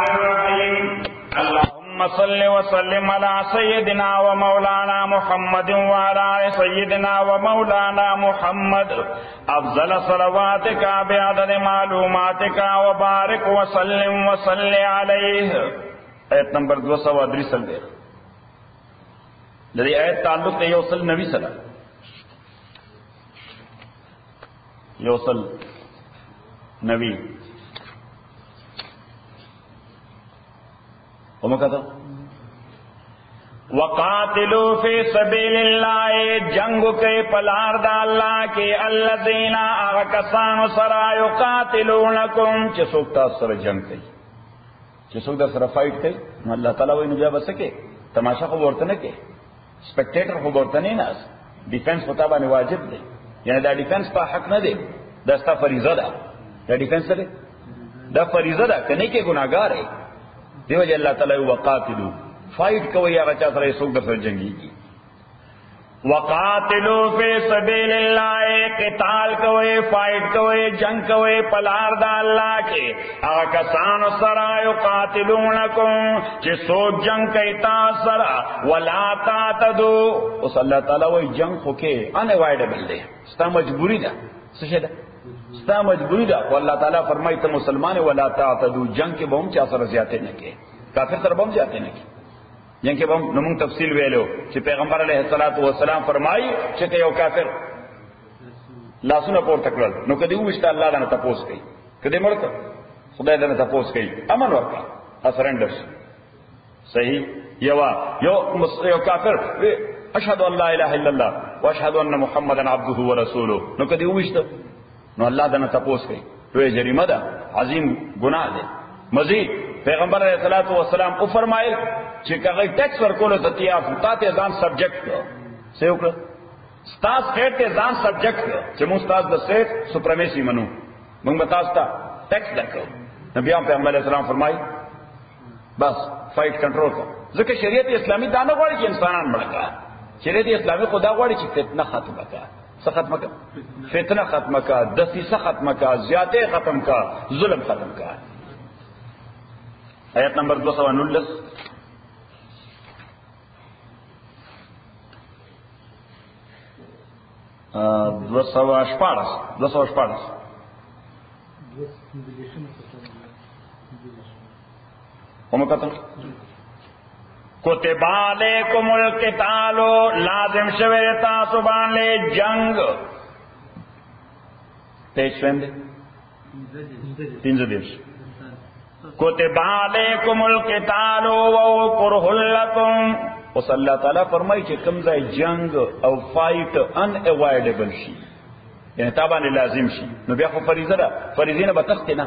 الرحيم اللهم صل وسلم على سيدنا ومولانا محمد وعلى آل سيدنا ومولانا محمد أفضل صلواتك بعدد معلوماتك وبارك وسلم وصل عليه. آیت نمبر 233 دے لدی آیت تعلق یوصل نبی صلی اللہ یوصل نبی وقاتلوا فی سبیل اللہ جنگ کے پلار دا اللہ کے الذین اغکسان سرا یقاتلونکم چسوک تا سر جنگ کئی چسوک دا سر فائٹ کئی اللہ تعالیٰ وی نبیہ بسکے تماشا خوب ورطنے کے سپیکٹیٹر خوب ورطنے ناس ڈیفنس خطابہ واجب دے یعنی دا ڈیفنس پا حق نہ دے دا ستا فریضہ دا دا ڈیفنس دے دا فریضہ دا کنے کے گناہگار ہے دیو جی اللہ تعالیٰ وقاتلو فائٹ کوئی آگا چاہ سر سوک در سر جنگی کی وقاتلو فی سبیل اللہ قتال کوئی فائٹ کوئی جنگ کوئی پلار دا اللہ کے آگا کسان سرا یقاتلونکم چی سوک جنگ کئی تا سرا ولا تعتدو اس اللہ تعالیٰ وی جنگ خوکے انوائیڈبل دے ستا مجبوری دا سشے دا ستا مجبوری دا واللہ تعالیٰ فرمائی تا مسلمان ولا تعتدو جنگ کے بہم چاہ سر زیادے نکے کافر سر بہم زیادے نکے جنگ کے بہم نمونگ تفصیل ویلو چی پیغمبر علیہ السلام فرمائی چی کہ یو کافر لاسونا پور تکرل نو کدی اوشتا اللہ دانا تپوس کئی کدی مرکا خدای دانا تپوس کئی امن ورکا اسرنڈر صحیح یو کافر اشہدو اللہ الہ الا اللہ و اشہدو ان محمدن عبدہ و رسولو نو کدی اوشتا نو اللہ دانا تپوس کئی تو یہ جریمہ دا عظیم گناہ دے مزید پیغمبر علیہ السلام او فرمائل چی کہ اگر ٹیکس ورکولو تتیاف تا تیزان سبجیکٹ کر سیو کر ستاز خیر تیزان سبجیکٹ کر چی مون ستاز دا سیٹ سپرمیسی منو مون بتاستا ٹیکس در کر نبیان پیغمبر علیہ السلام فرمائی بس فائٹ کنٹرول کر ذکر شریعت اسلامی دانا گوڑی چی انسانان مڑکا شریعت اسلامی خدا گوڑی چی فتنہ ختم کا ختم کا فتنہ ختم کا دسیسہ ختم کا زیادہ ختم کا ظلم ختم کا آیت نمبر 219 کتب علیکم القتال لازم شویر تاسبان لے جنگ پیج فہم دے 3 کتب علیکم القتال وهو کرہ لکم اس اللہ تعالیٰ فرمائی کہ کمزائی جنگ او فائٹ ان اوائڈیبل شی یعنی تابان لازم شی نو بیا خو فریضہ دا فریضین با تختنا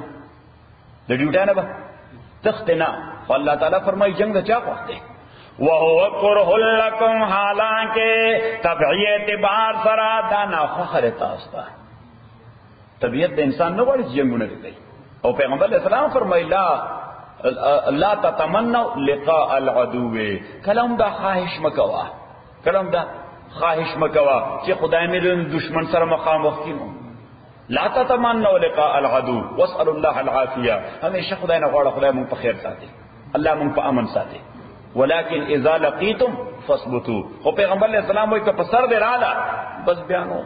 دا ڈیوٹانا با تختنا اللہ تعالیٰ فرمائی جنگ دا چاق وقت ہے وَهُوَ كُرْهُ لَكُمْ حالانکہ طبعی اعتبار سرا دانا فخر تاستا طبیعت دا انسان نو بڑی جنگو نہ گئی اور پیغمبر علیہ السلام فرمائی لا تتمنوا لقاء العدو کلام دا خواہش مکوا کلام دا خواہش مکوا کہ خدای میرے دشمن سر مقام وقتینو لا تتمنوا لقاء العدو واسأل اللہ العافیہ ہمیشہ خدای نغوڑا خدای من پا خیر ساتے اللہ من پا امن ساتے ولیکن اذا لقیتم فاثبتوا اور پیغمبر علیہ السلام وہ ایک پسر دے رالا بس بیانو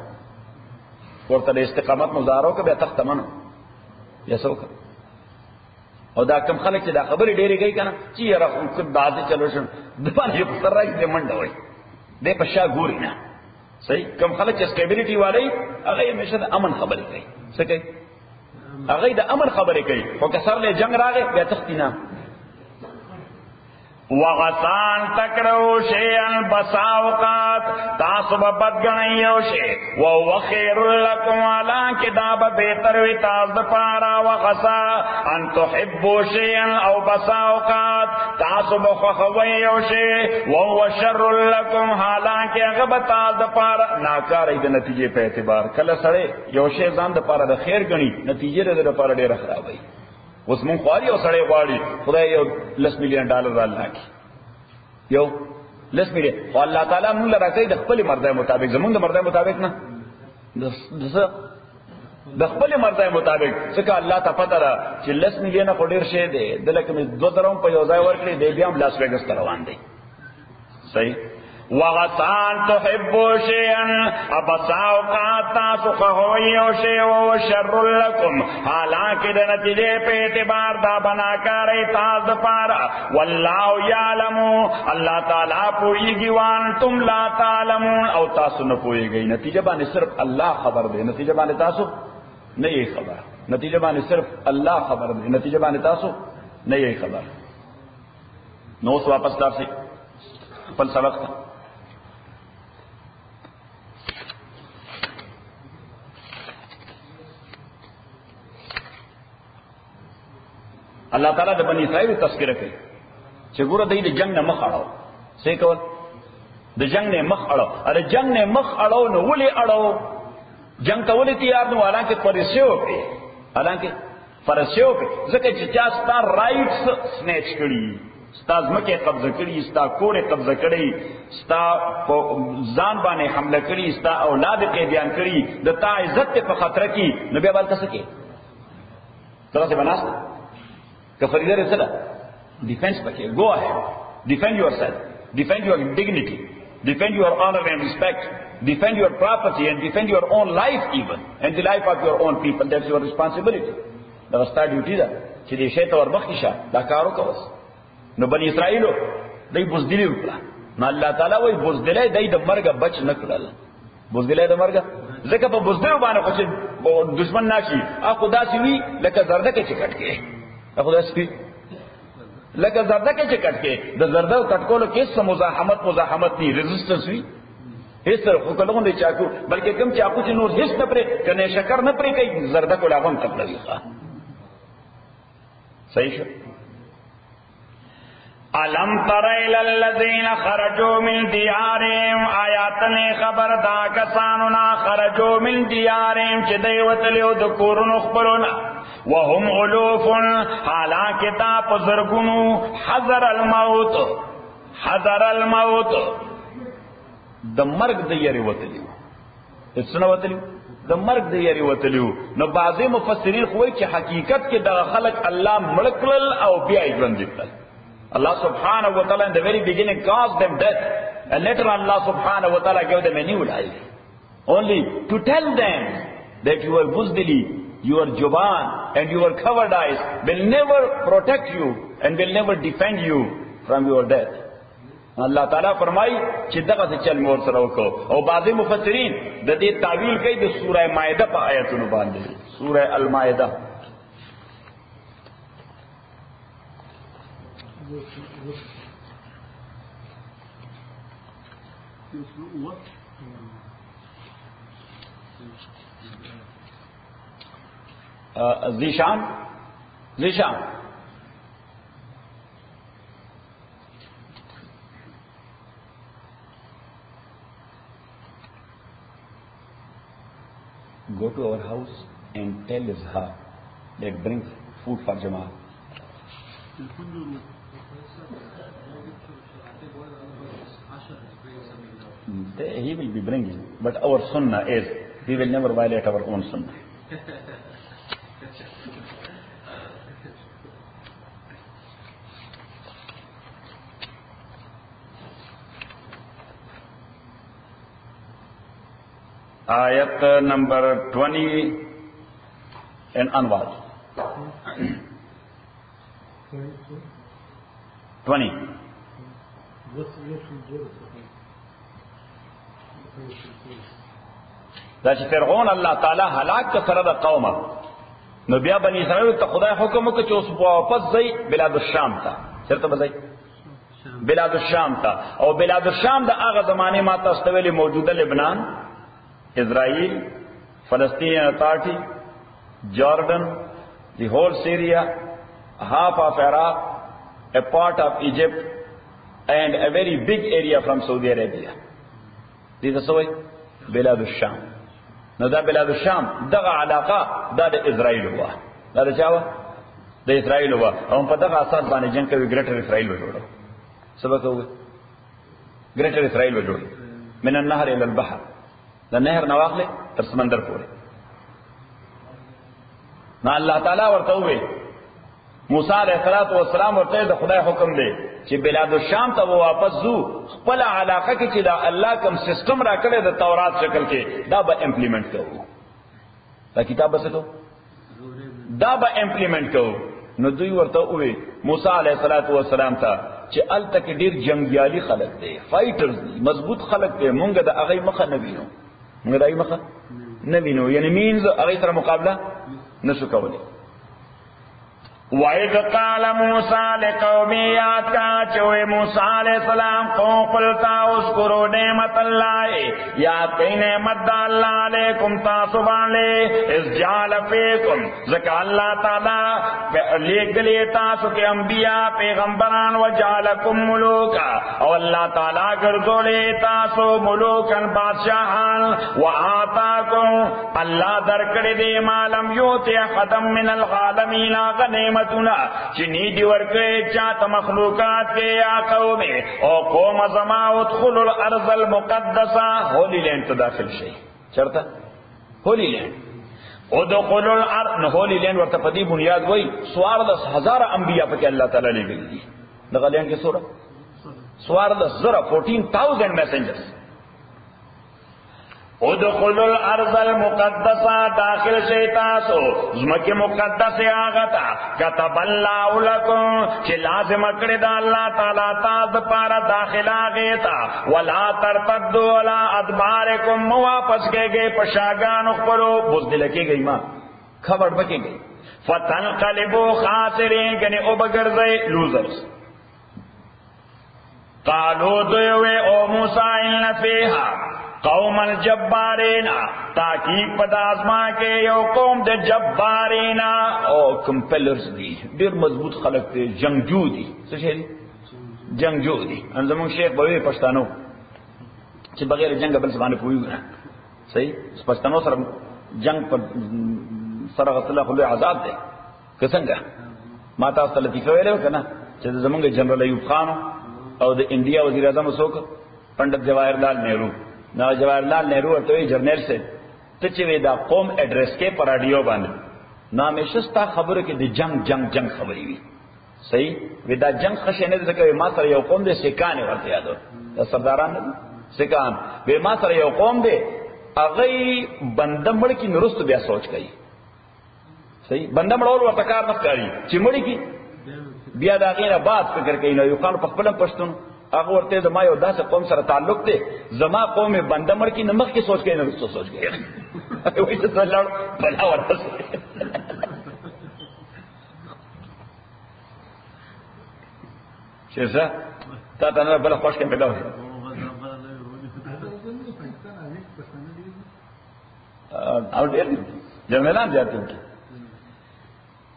ورطا استقامت مزارو کہ بے تخت منو یسو کر اور دا کم خلق چی دا خبری ڈیری گئی کنا چی یرا خود بازی چلو شن دبان یہ پسر رائی دے منڈا ہوئی دے پشا گوری نا صحیح کم خلق چی سٹیبیلیٹی والی اگئی ہمیشہ دا امن خبری گئی سکے اگئی دا امن خبری گئی اور کسر لے جنگ راگے بے تختی نا وغسان تکرہو شیئن بساوقات تاسب بدگنئیو شی وہو خیر لکم حالانکہ داب بہتروی تاز پارا وغسا ان تحبو شیئن او بساوقات تاسب خخوئیو شی وہو شر لکم حالانکہ اغب تاز پارا ناکار اید نتیجے پہ اعتبار کل سڑے یو شی زان دا پارا دا خیر گنی نتیجے دا پارا دیر خرابئی اس من خواری اور سڑے خواری خدای یو $10 ملین اللہ کی یو $10 ملین خواہ اللہ تعالیٰ من لرا کئی دخپلی مردہ مطابق زمان دا مردہ مطابق نا د خپل مرزه مطابق ځکه الله ته پته ده چې 10 میلیونه خو ډیر شی دی دلته مې 2 درهم په یو ځای ورکړي دی بیا هم لاس ویګس ته روان دی صحیح وغسان تحبوا شيئا ابصاو قاتا سخوي او شيء او شر لكم حالانکه د نتیجې په اعتبار دا بناکارې تاسو پاره والله يعلم الله تعالی پويږي وان تم لا تعلمون او تاسو نه پويږئ نتیجه باندې صرف الله خبر دی نتیجه باندې تاسو نه یې خبر نتیجه باندې صرف الله خبر دی نتیجه باندې تاسو نه یې خبر نو واپس تاسو خپل سبق الله تعالی د بنی اسرائیل تذکرہ کوي چې ګوره د جنگ نه مخ اړو څه کول د جنگ نه مخ اړو اره جنگ نه مخ اړو نو ولې اړو جنگ ته ولې تیار نو حالانکه فرسیو کوي حالانکه فرسیو کوي ځکه چې چا ستا رائټس سنیچ کړي ستا ځمکه قبضه کړي ستا کور قبضه کړي ستا ځان باندې حمله کړي ستا اولاد قیدیان کړي د تا عزت په خطر کې نو بیا بل څه کوي ترڅه بناسته کفریده رسله defense پکې go ahead defend yourself defend your dignity defend your honor and respect defend your property and defend your own life even and the life of your own people that's your responsibility دا ستا ډیوټي ده چې دې شی ته ورمخکې شه دا کار وکوس نو بني اسرائیلو دای بزدلی وکړه نو الله تعالی وایي بزدلی دای د مرګ بچ نه کړل بزدلی د مرګ ځکه په بزدلو باندې خو چې دشمن ناشي اخو داسې وي لکه زرده کې چې کټ کې اخو داسې لکه زرده کې چې کټ کې د زرده کټکولو کې څه مزاحمت نه ریزिस्टेंस وي هیڅ سره خو کلهون دی چاکو بلکې کوم چاکو چې نور هیڅ نه پرې کنه شکر نه پرې کوي زرده کولا هم تکلوي ښه صحیح شو علم تر الى الذين خرجوا من ديارهم آیاتن خبر دا کسانو نا خرجوا من ديارهم چې دوی وتلیو د کورونو خپلونه وهم غلوف حالانکه تا پزرګونو حذر الموت د مرګ د یری وتلیو څنګه وتلیو د مرګ د یری وتلیو نو بعضی مفسرین خوای چې حقیقت کې د خلق الله مړکل او بیا ژوند کړل Allah subhanahu wa ta'ala in the very beginning caused them death and later Allah subhanahu wa ta'ala gave them a new life only to tell them that your buzdili, your juban and your covered eyes will never protect you and will never defend you from your death. Allah ta'ala فرمای چې دغه څه چل مور سره وکړو او بعضی مفسرین د دې تعویل کوي د سوره مائده په آیاتونو باندې سوره المائده زیشان go to our house and tell Izhar that bring food for Jamal. He will be bringing, but our sunnah is we will never violate our own sunnah. Ayat number 20 and onward. 20. دا چې فرعون الله تعالی هلاک کړ د قومه نو بیا بنی اسرائیل ته خدای حکم وکړ چې اوس واپس ځي بلاد الشام ته چیرته ځي بلاد الشام ته او بلاد الشام د هغه زمانه ما تاسو ته ویلي موجوده لبنان اسرائیل فلسطین اتارٹی جارڈن the whole Syria half of Iraq a part of Egypt and a very big area from Saudi Arabia دې څه وایي بلاد الشام نو دا بلاد الشام دغه علاقه د اسرائیل هوا دا چا و د اسرائیل هوا او په دغه اساس باندې جنگ کوي ګریټر اسرائیل وجوړو سبا کوي ګریټر اسرائیل وجوړو من النهر الى البحر د نهر نواخله تر سمندر پورې نو الله تعالی ورته وې موسی علیہ السلام ورته د خدای حکم دی چې بلاد الشام ته واپس ځو خپل علاقه کې چې دا الله کوم سیستم را کړی د تورات شکل کې دا به امپلیمنٹ کوو دا کتاب بسته دا به امپلیمنٹ کوو نو دوی ورته وې موسی علیہ السلام ته چې ال تک ډیر جنگیالي خلق دي فایټرز دي مضبوط خلق دي مونږ د هغه مخه نه وینو مونږ دای مخه نه وینو یعنی مینز هغه سره مقابله نشو کولای وَإِذْ قَالَ مُوسَى لِقَوْمِهِ یاد کا چوئے موسیٰ علیہ السلام قوم قلتا اذکروا نعمت اللہ یاد کئی نعمت دا اللہ علیکم تاسبان لے اذ جعل فیکم ذکا اللہ تعالی لیک دلی تاسو کے انبیاء پیغمبران وجعلکم ملوکا اور اللہ تعالی گردو لے تاسو ملوکن بادشاہان وآتاکم اللہ درکڑ دے مالم یوتی خدم من الغالمین غنیمت چنی دی ورکے چاہتا مخلوقات کے یا قوم او قوم زما ادخلوا الارض المقدسہ ہولی لینڈ تو داخل شئی چرتا ہولی لینڈ ادخلوا الارض ہولی لینڈ ورطا پدی بنیاد وئی 14,000 انبیاء پہ کہ اللہ تعالیٰ نے بل دی دغا لینڈ کے سورہ 14,000 میسنجرز ادخلوا الارض المقدسہ داخل شیطاسو زمک مقدس آغتا کتب اللہ لکم چی لازم اکڑی دا اللہ تعالیٰ تاز پارا داخل آغیتا ولا ترتدو ولا ادبارکم مواپس کے گئے پشاگان اخبرو بزدل کے گئی ماں خبر بکے گئی فتنقلبو خاسرین کنی ابگر زی لوزرز قالو دوئے او موسیٰ ان فیہا قوم الجبارینا تاکیق پدا آزما کے یو قوم دے جبارینا او کمپیلرز دی دیر مضبوط خلق دے جنگجو دی سشے دی جنگجو دی انزمون شیخ بوئی پشتانو چی بغیر جنگ بل سبانے پوئی گنا صحیح پشتانو سر جنگ پر سر غصلہ خلوی عذاب دے کسنگا ماتا اس لطیفہ ویلے ہو کنا چی زمونگ جنرل ایوب خانو او دے انڈیا وزیر اعظم سوک پنڈت جواہر لال نہرو نا جواہر لال نہرو ورته جرنیل سے ته چې دا قوم ایڈریس کې پر رادیو باندې نامشستا خبره کې د جنگ خبري وي صحیح ودا جنگ خشه نه ځکه ما سره یو قوم دې سکان ورته یادو د سرداران سکان به ما سره یو قوم دې هغه بنده مړ کې نورست بیا سوچ کوي صحیح بنده مړول ورته کار نه کوي چې مړ کې بیا دا غیره بعد فکر کوي نو یو قانون په خپل پښتون هغه ورته زما یو داسې قوم سره تعلق دی زما قوم بنده مړ کې نمخ کې سوچ کوي نه رسو سوچ کوي وایي ته لړ بلا ورته شیزه تا ته نه بل خوش کې پیدا وي او ډېر جنرالان زیات دي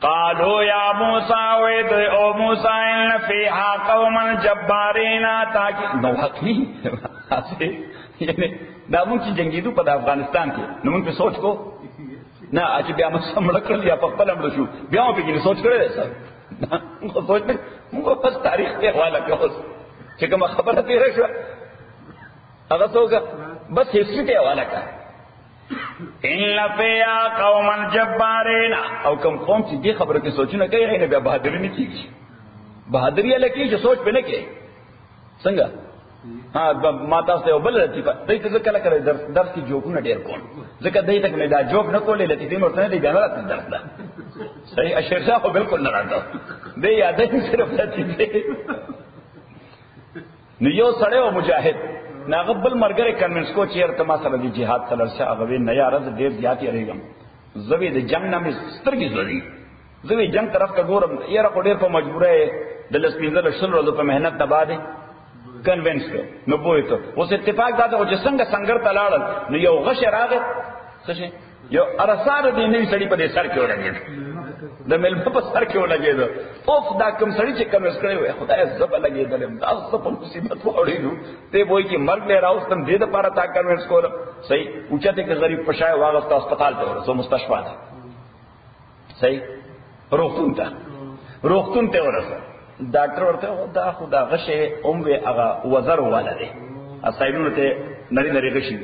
قالوا یا موسیٰ وید او موسیٰ ان فیہا قوما جبارینا تاکہ نو حق نہیں یعنی دا مونږ چې جنگیدو په افغانستان کې نو مونږ په سوچ کو نه چې بیا موږ سم لکړل یا په خپل امر شو بیا په کې سوچ کړل سر موږ سوچ نه موږ په تاریخ کې حواله کوو چې کوم خبره تیرې شو هغه څوک بس هیڅ ته حواله کوي ان لفیا قوما جبارین او کم قوم چې دې خبره کې سوچونه کوي نه بیا بہادری نه کیږي بہادری لکه چې سوچ په نه کې څنګه ها ما تاسو ته بل لطیفه دای ته کله کله درس کې جوکونه ډیر کول ځکه دای ته دا جوک نه کولې لطیفه مرته دی بیا نه راځي درس دا صحیح اشرف صاحب بالکل نه راځي دی یادې صرف لطیفه نو یو سړی او مجاهد ناغبل مرګره کنوینس کو چیر تما سره دی jihad تلرشه هغه نه یارز ډیر زیات یریګم زوی د جنگ نامې سترګې زړی زوی جنگ طرف کا ګورم یاره کو ډیر په مجبوره د لسپینځل شل ورځې په مهنت تباده کنوینس کړ نو بوې ته اوس اتفاق دا چې څنګه څنګه تلاړل نو یو غش راغی څه یو ارسار دی نه سړی په دې سر کې ولګید د مل په سر کې ولګید اوف دا کوم سړی چې کوم اسکړی وي خدای زب لګیدل دا په مصیبت وړیدو ته وای کی مرګ له راوستم دې د پاره تا کنوینس کول صحیح اوچته کې غریب پښای واغسته هسپتال ته ورسو مستشفى ده صحیح روغتون ته ورسو ډاکټر ورته دا خدا غشه اومه هغه وزر والده اسایلونه ته نری غشي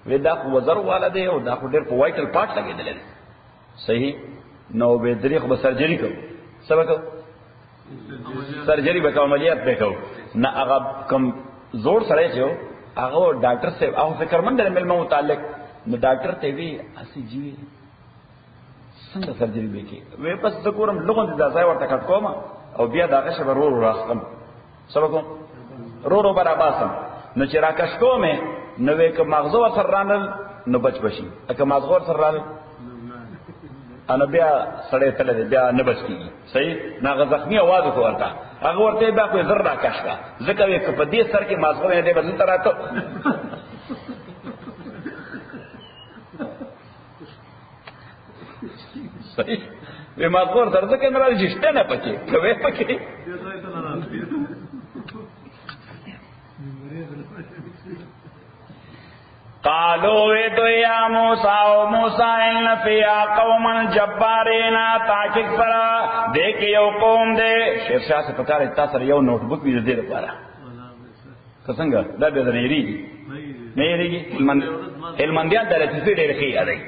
وی دا وزر والده او دا ډېر په وایټل پارت لګیدل صحیح نو به دریغ به سرجری کو سبا کو سرجری به عملیات به کو نه هغه کم زور سره جو هغه ډاکټر صاحب هغه فکرمند دی مل متعلق نو ډاکټر ته وی اسی جی څنګه سرجری وکي وې پس د کورم لغون د ځای ورته کټ کوم او بیا دا غشه ورور راستم سبا کو رو براباسم نو چې راکښ کومه نو وې ک مغزو سر رانل نو بچ بشي اګه مغزو سر رانل انا بیا سړی تل بیا نه بچ کیږي صحیح ناغه زخمی आवाज ورته هغه ورته بیا کوئی زر راکښ کا ځکه وې ک په دې سر کې مغزو نه دې بدل تراته صحیح وې مغزو سر ځکه نه راځي شته نه پکې کوي پکې قالوا ویدو یا موسیٰ و موسیٰ ان فیا قوما جبارین تاکک سرا دیکھ یو قوم دے شیر شاہ سے پکار اتا سر یو نوٹ بک بھی دے پارا کسنگا دا بیدر نیری گی نیری گی علمندیان دا لطفی دے رخی ادائی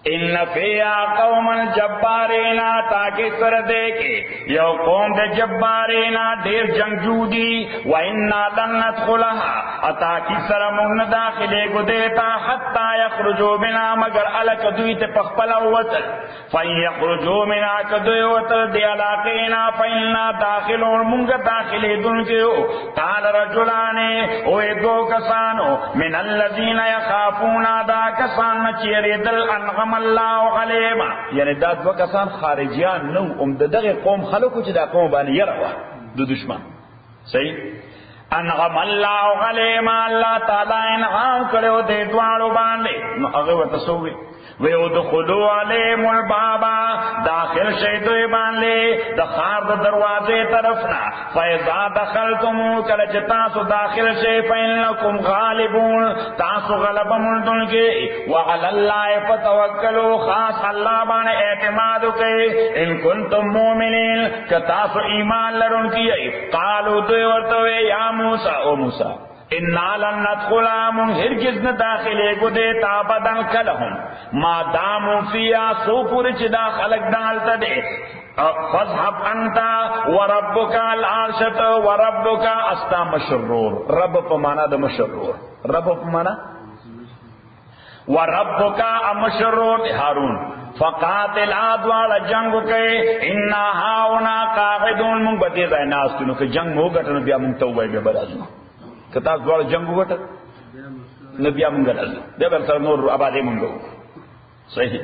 ان فیا قوما جبارین تاکہ سر دے کے یو قوم دے جبارین دیر جنگجو دی و انا لن ندخلها اتاکی سر مغن داخلے کو دیتا حتی یخرجو منا مگر علک دویت پخپلا وطل فین یخرجو منا کدوی وطل دی علاقینا فیننا داخلون منگ داخلے دن کے ہو قال رجلانے اوے دو کسانو من الذین یخافون دا کسان چیری دل انغم اللہ علیما یعنی دا دو کسان خارجیان نو دغه قوم خلقو چې دا قوم باندې یروا دو دشمن صحیح انغم اللہ علیما اللہ تعالی انعام کرو دے دوارو باندې نو هغه ورته سووي وَيُدْخُلُوا عَلَيْهِمُ الْبَابَ داخل شیدوی باندے دخار دا دروازے طرفنا فَإِذَا دَخَلْتُمُ کلچ تاسو داخل شی فَإِنَّكُمْ غَالِبُونَ تاسو غلب ملدن کے وَعَلَى اللَّهِ فَتَوَكَّلُوا خاص اللہ بانے اعتماد کے ان کنتم مومنین کتاسو ایمان لرن کی قالوا دوی ورطوے یا موسیٰ او موسیٰ انا لن ندخلا من ہرگز نہ داخلے کو دیتا بدن کلہم ما دامو فیا سو پوری چی دا خلق دالتا دے فضحب انتا وربکا العرشت وربکا استا مشرور رب پمانا دا مشرور رب پمانا وربکا مشرور ہارون فقاتل آدوال جنگ کے انا ہاونا قاعدون من بدی دا ناس کنو کہ جنگ ہو گٹن بیا منتوبائی بیا برازو کتاب دوار جنگ ہوتا نبیا منگا لازم بیا برسر نور آبادی منگو صحیح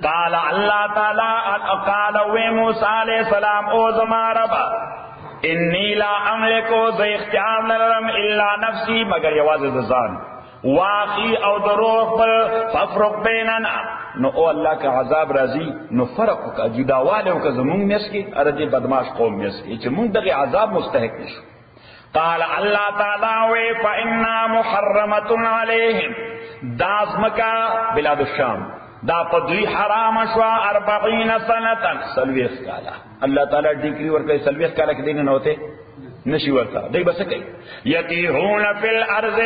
قال اللہ تعالی قال وی موسیٰ علیہ السلام او زمان ربا انی لا املکو زی اختیار نلرم الا نفسی مگر یواز دزان واقعی او دروح پر ففرق بیننا نو او اللہ کا عذاب رازی نو فرق کا جداوالے کا زمون میسکی اردی بدماش قوم میسکی چھ مونگ دقی عذاب مستحق نشو قال اللہ تعالی فإنا محرمت علیہم داز مکا بلاد الشام دا پدوی حرام شوا 40 سنتا سلویخ کالا اللہ تعالی ڈیکری ورکا سلویخ کالا کی دینے نوتے نشی ورکا دی با سکے یتیہون فی الارض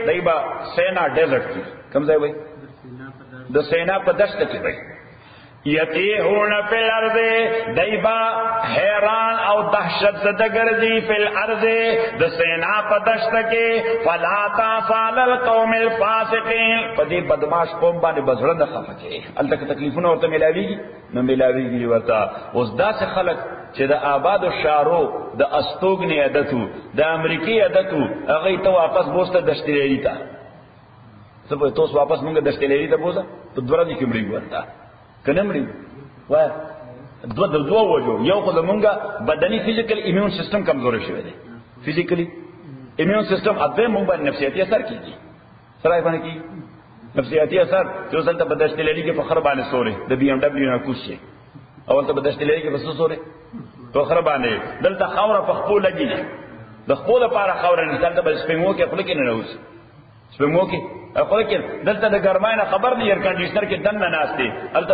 دی با سینا ڈیزرٹ کی کم زائی بھئی دا سینا پا دشت کی بھئی یتیہون فی الارض دیبا حیران او دہشت زدگردی فی الارض دسینا پا دشت کے فلا تاسال القوم الفاسقین پا دی بدماش قوم بانے بزرد خفکے اللہ کا تکلیفون ورطا ملاوی گی نو ملاوی گی ورطا اس دا سے خلق چه دا آباد و شارو دا استوگنی عدتو دا امریکی عدتو اگئی تو واپس بوستا دشتی لیلی تا سب توس واپس منگا دشتی لیلی تا بوسا تو دورا دی کمری ورطا کنمری وای دو وجو یو خود مونگا بدنی فیزیکل ایمیون سسٹم کمزور شوی دی فیزیکلی ایمیون سسٹم ادوی مونگ با نفسیاتی اثر کی دی سرائی بانے کی نفسیاتی اثر جو سلتا بدشتی لیلی کے فخر بانے سورے دا بی ام ڈبلیو نا کوش چے اول تا بدشتی لیلی کے فسو سورے فخر بانے دلتا خورا فخپو لگی دی دخپو دا پارا خورا نسالتا با سپنگو کے خلکی ننوز سپنگو کے لیکن دلتا دا گرمائنا خبر نہیں ایئر کنڈیشنر کے دن میں ناستے التا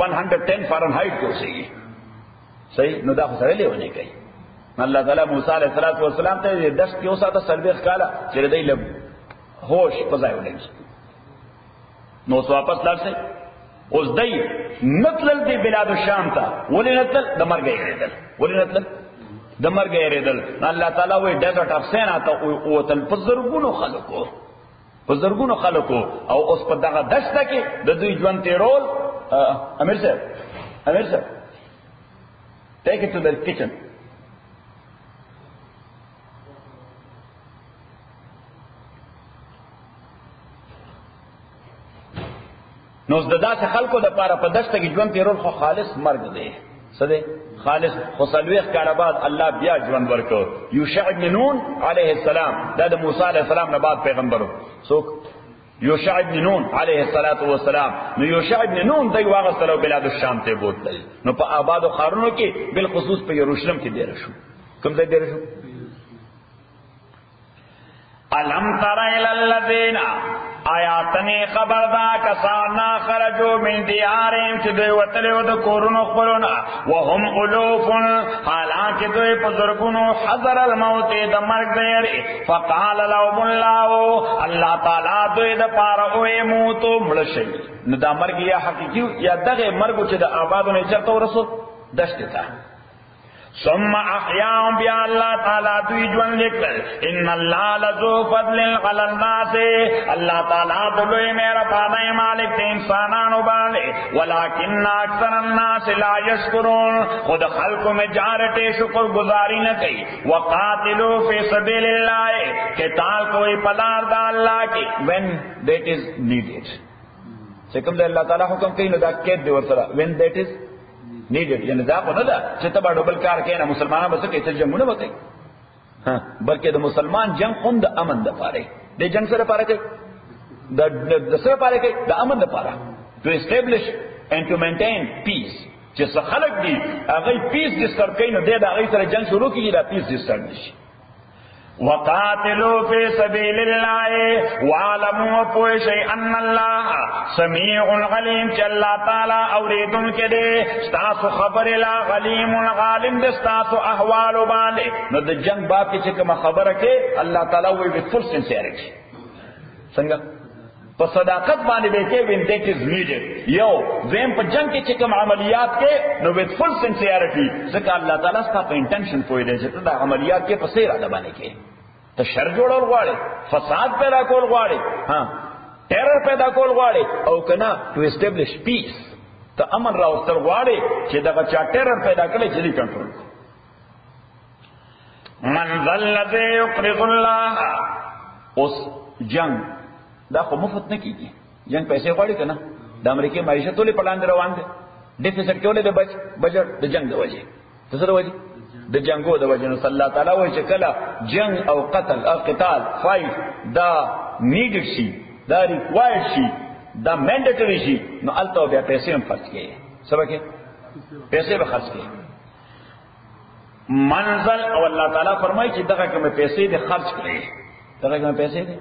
110 فارنہائٹ کو سیگی صحیح نو دا خسرے لے ہونے کئی اللہ تعالیٰ موسیٰ علیہ السلام تا دست کیوں ساتا سلویخ کالا چرے دی لب ہوش پزائے ہونے گی نو واپس لاړ شي. اوس دای نتلل دی بلاد الشام ته، ولې نتلل؟ د مرګ یریدل. ولې نتلل؟ د مرګ یریدل. الله تعالی وایي ډیزرټ اف سینا ته وتل په زرګونو خلکو، په زرګونو خلکو، او اوس په دغه دشته کې د دوی ژوند تیرول. امیر صاحب take it to the kitchen. نو د داسې خلکو د پاره په دشته کې ژوند تیرول خو خالص مرګ دی. څه دی؟ خالص. خو څلوېښت کاله بعد الله بیا ژوند ورکړ. یوشع ابن نون علیه السلام، دا د موسی علیه السلام نه بعد پیغمبر. څوک؟ یوشع ابن نون علیه السلام. نو یوشع ابن نون دی واغستلو بلاد الشام ته بوتل. نو په آبادو ښارونو کې بالخصوص په یروشلم کې ډېر شو. کوم ځای ډېر شو؟ الم تر الی الذین، آیاتنی خبردا کسانا خرجو من دیارهم چې دوی وتلو د کورونو خپلونا، وهم الوف، حالانکه دوی په زرګونو حذر الموت د مرګ دیری، فقال لهم الله تعالی دوی د پاره وې موتو مړ شي. نو دا مرګ یا حقیقي یا دغه مرګ چې د آبادو نه چرته ورسو دشت ته. ثم احیاهم بیا اللہ تعالی دوی جون لکل. ان اللہ لذو فضل علی الناس، اللہ تعالی دلوی میرا پانے مالک تے انسانانو بالے، ولیکن اکثر الناس لا یشکرون، خود خلق میجارٹی شکر گزاری نہ کئی. وقاتلوا فی سبیل اللہ، قتال کوئی پلار دا اللہ کی when that is needed. سکم دے اللہ تعالی حکم کئی نو دا قید دے ورسرا when that is needed. یعنی دا خو نه ده چې تبا ډبل کار کوي نه مسلمانان بس کوي څه جنگونه وکړي، بلکې د مسلمان جنگ هم د امن د پاره، د جنگ سره پاره کوي، د سره پاره کوي، د امن د پاره، to establish and to maintain peace. چې څه خلک دي هغه پیس ډسټرب کوي نو د هغه سره جنگ شروع کیږي، دا پیس ډسټرب نشي. وقاتلوا فی سبیل اللہ وعلموا پوشی ان اللہ سمیع علیم، چې اللہ تعالی اوریدن کے دے ستاسو خبر لا غلیم غالم دے ستاسو احوال باندے. نو د جنگ باب کی چکم خبر کے اللہ تعالی وی with full sincerity څنګه په صداقت باندې به کې when that is needed. یو زم په جنگ کې چکم عملیات کې نو with full sincerity، ځکه الله تعالی ستاسو په انټنشن پوي دی چې دا عملیات کې په سیر اړه باندې کې ته شر جوړول غواړي، فساد پیدا کول غواړي، ټیرر پیدا کول غواړي، او کنا to establish peace، ته امن راوستل غواړي چې دغه چا ټیرر پیدا کړي چې دې کنټرول. من ذا الذی یقرض الله، اوس جنگ دا خو مفت نه کیږي، جنگ پیسې غواړي کنه. د امریکای معیشت ولې په لاندې روان دي؟ ډیفیسټ کې ولې د بجټ د جنگ د وجې، څه د وجې؟ د جنگو د وجې. نو صلی الله تعالی وایي چې کله جنگ او قتل او قتال فایټ دا نیډډ شي، دا ریکوایرډ شي، دا مینډیټری شي، نو الته بیا پیسې هم خرڅ کړي، سبا کې پیسې به خرڅ کړي. منزل او الله تعالی فرمایي چې دغه کوم پیسې دې خرڅ کړي، دغه کوم پیسې دې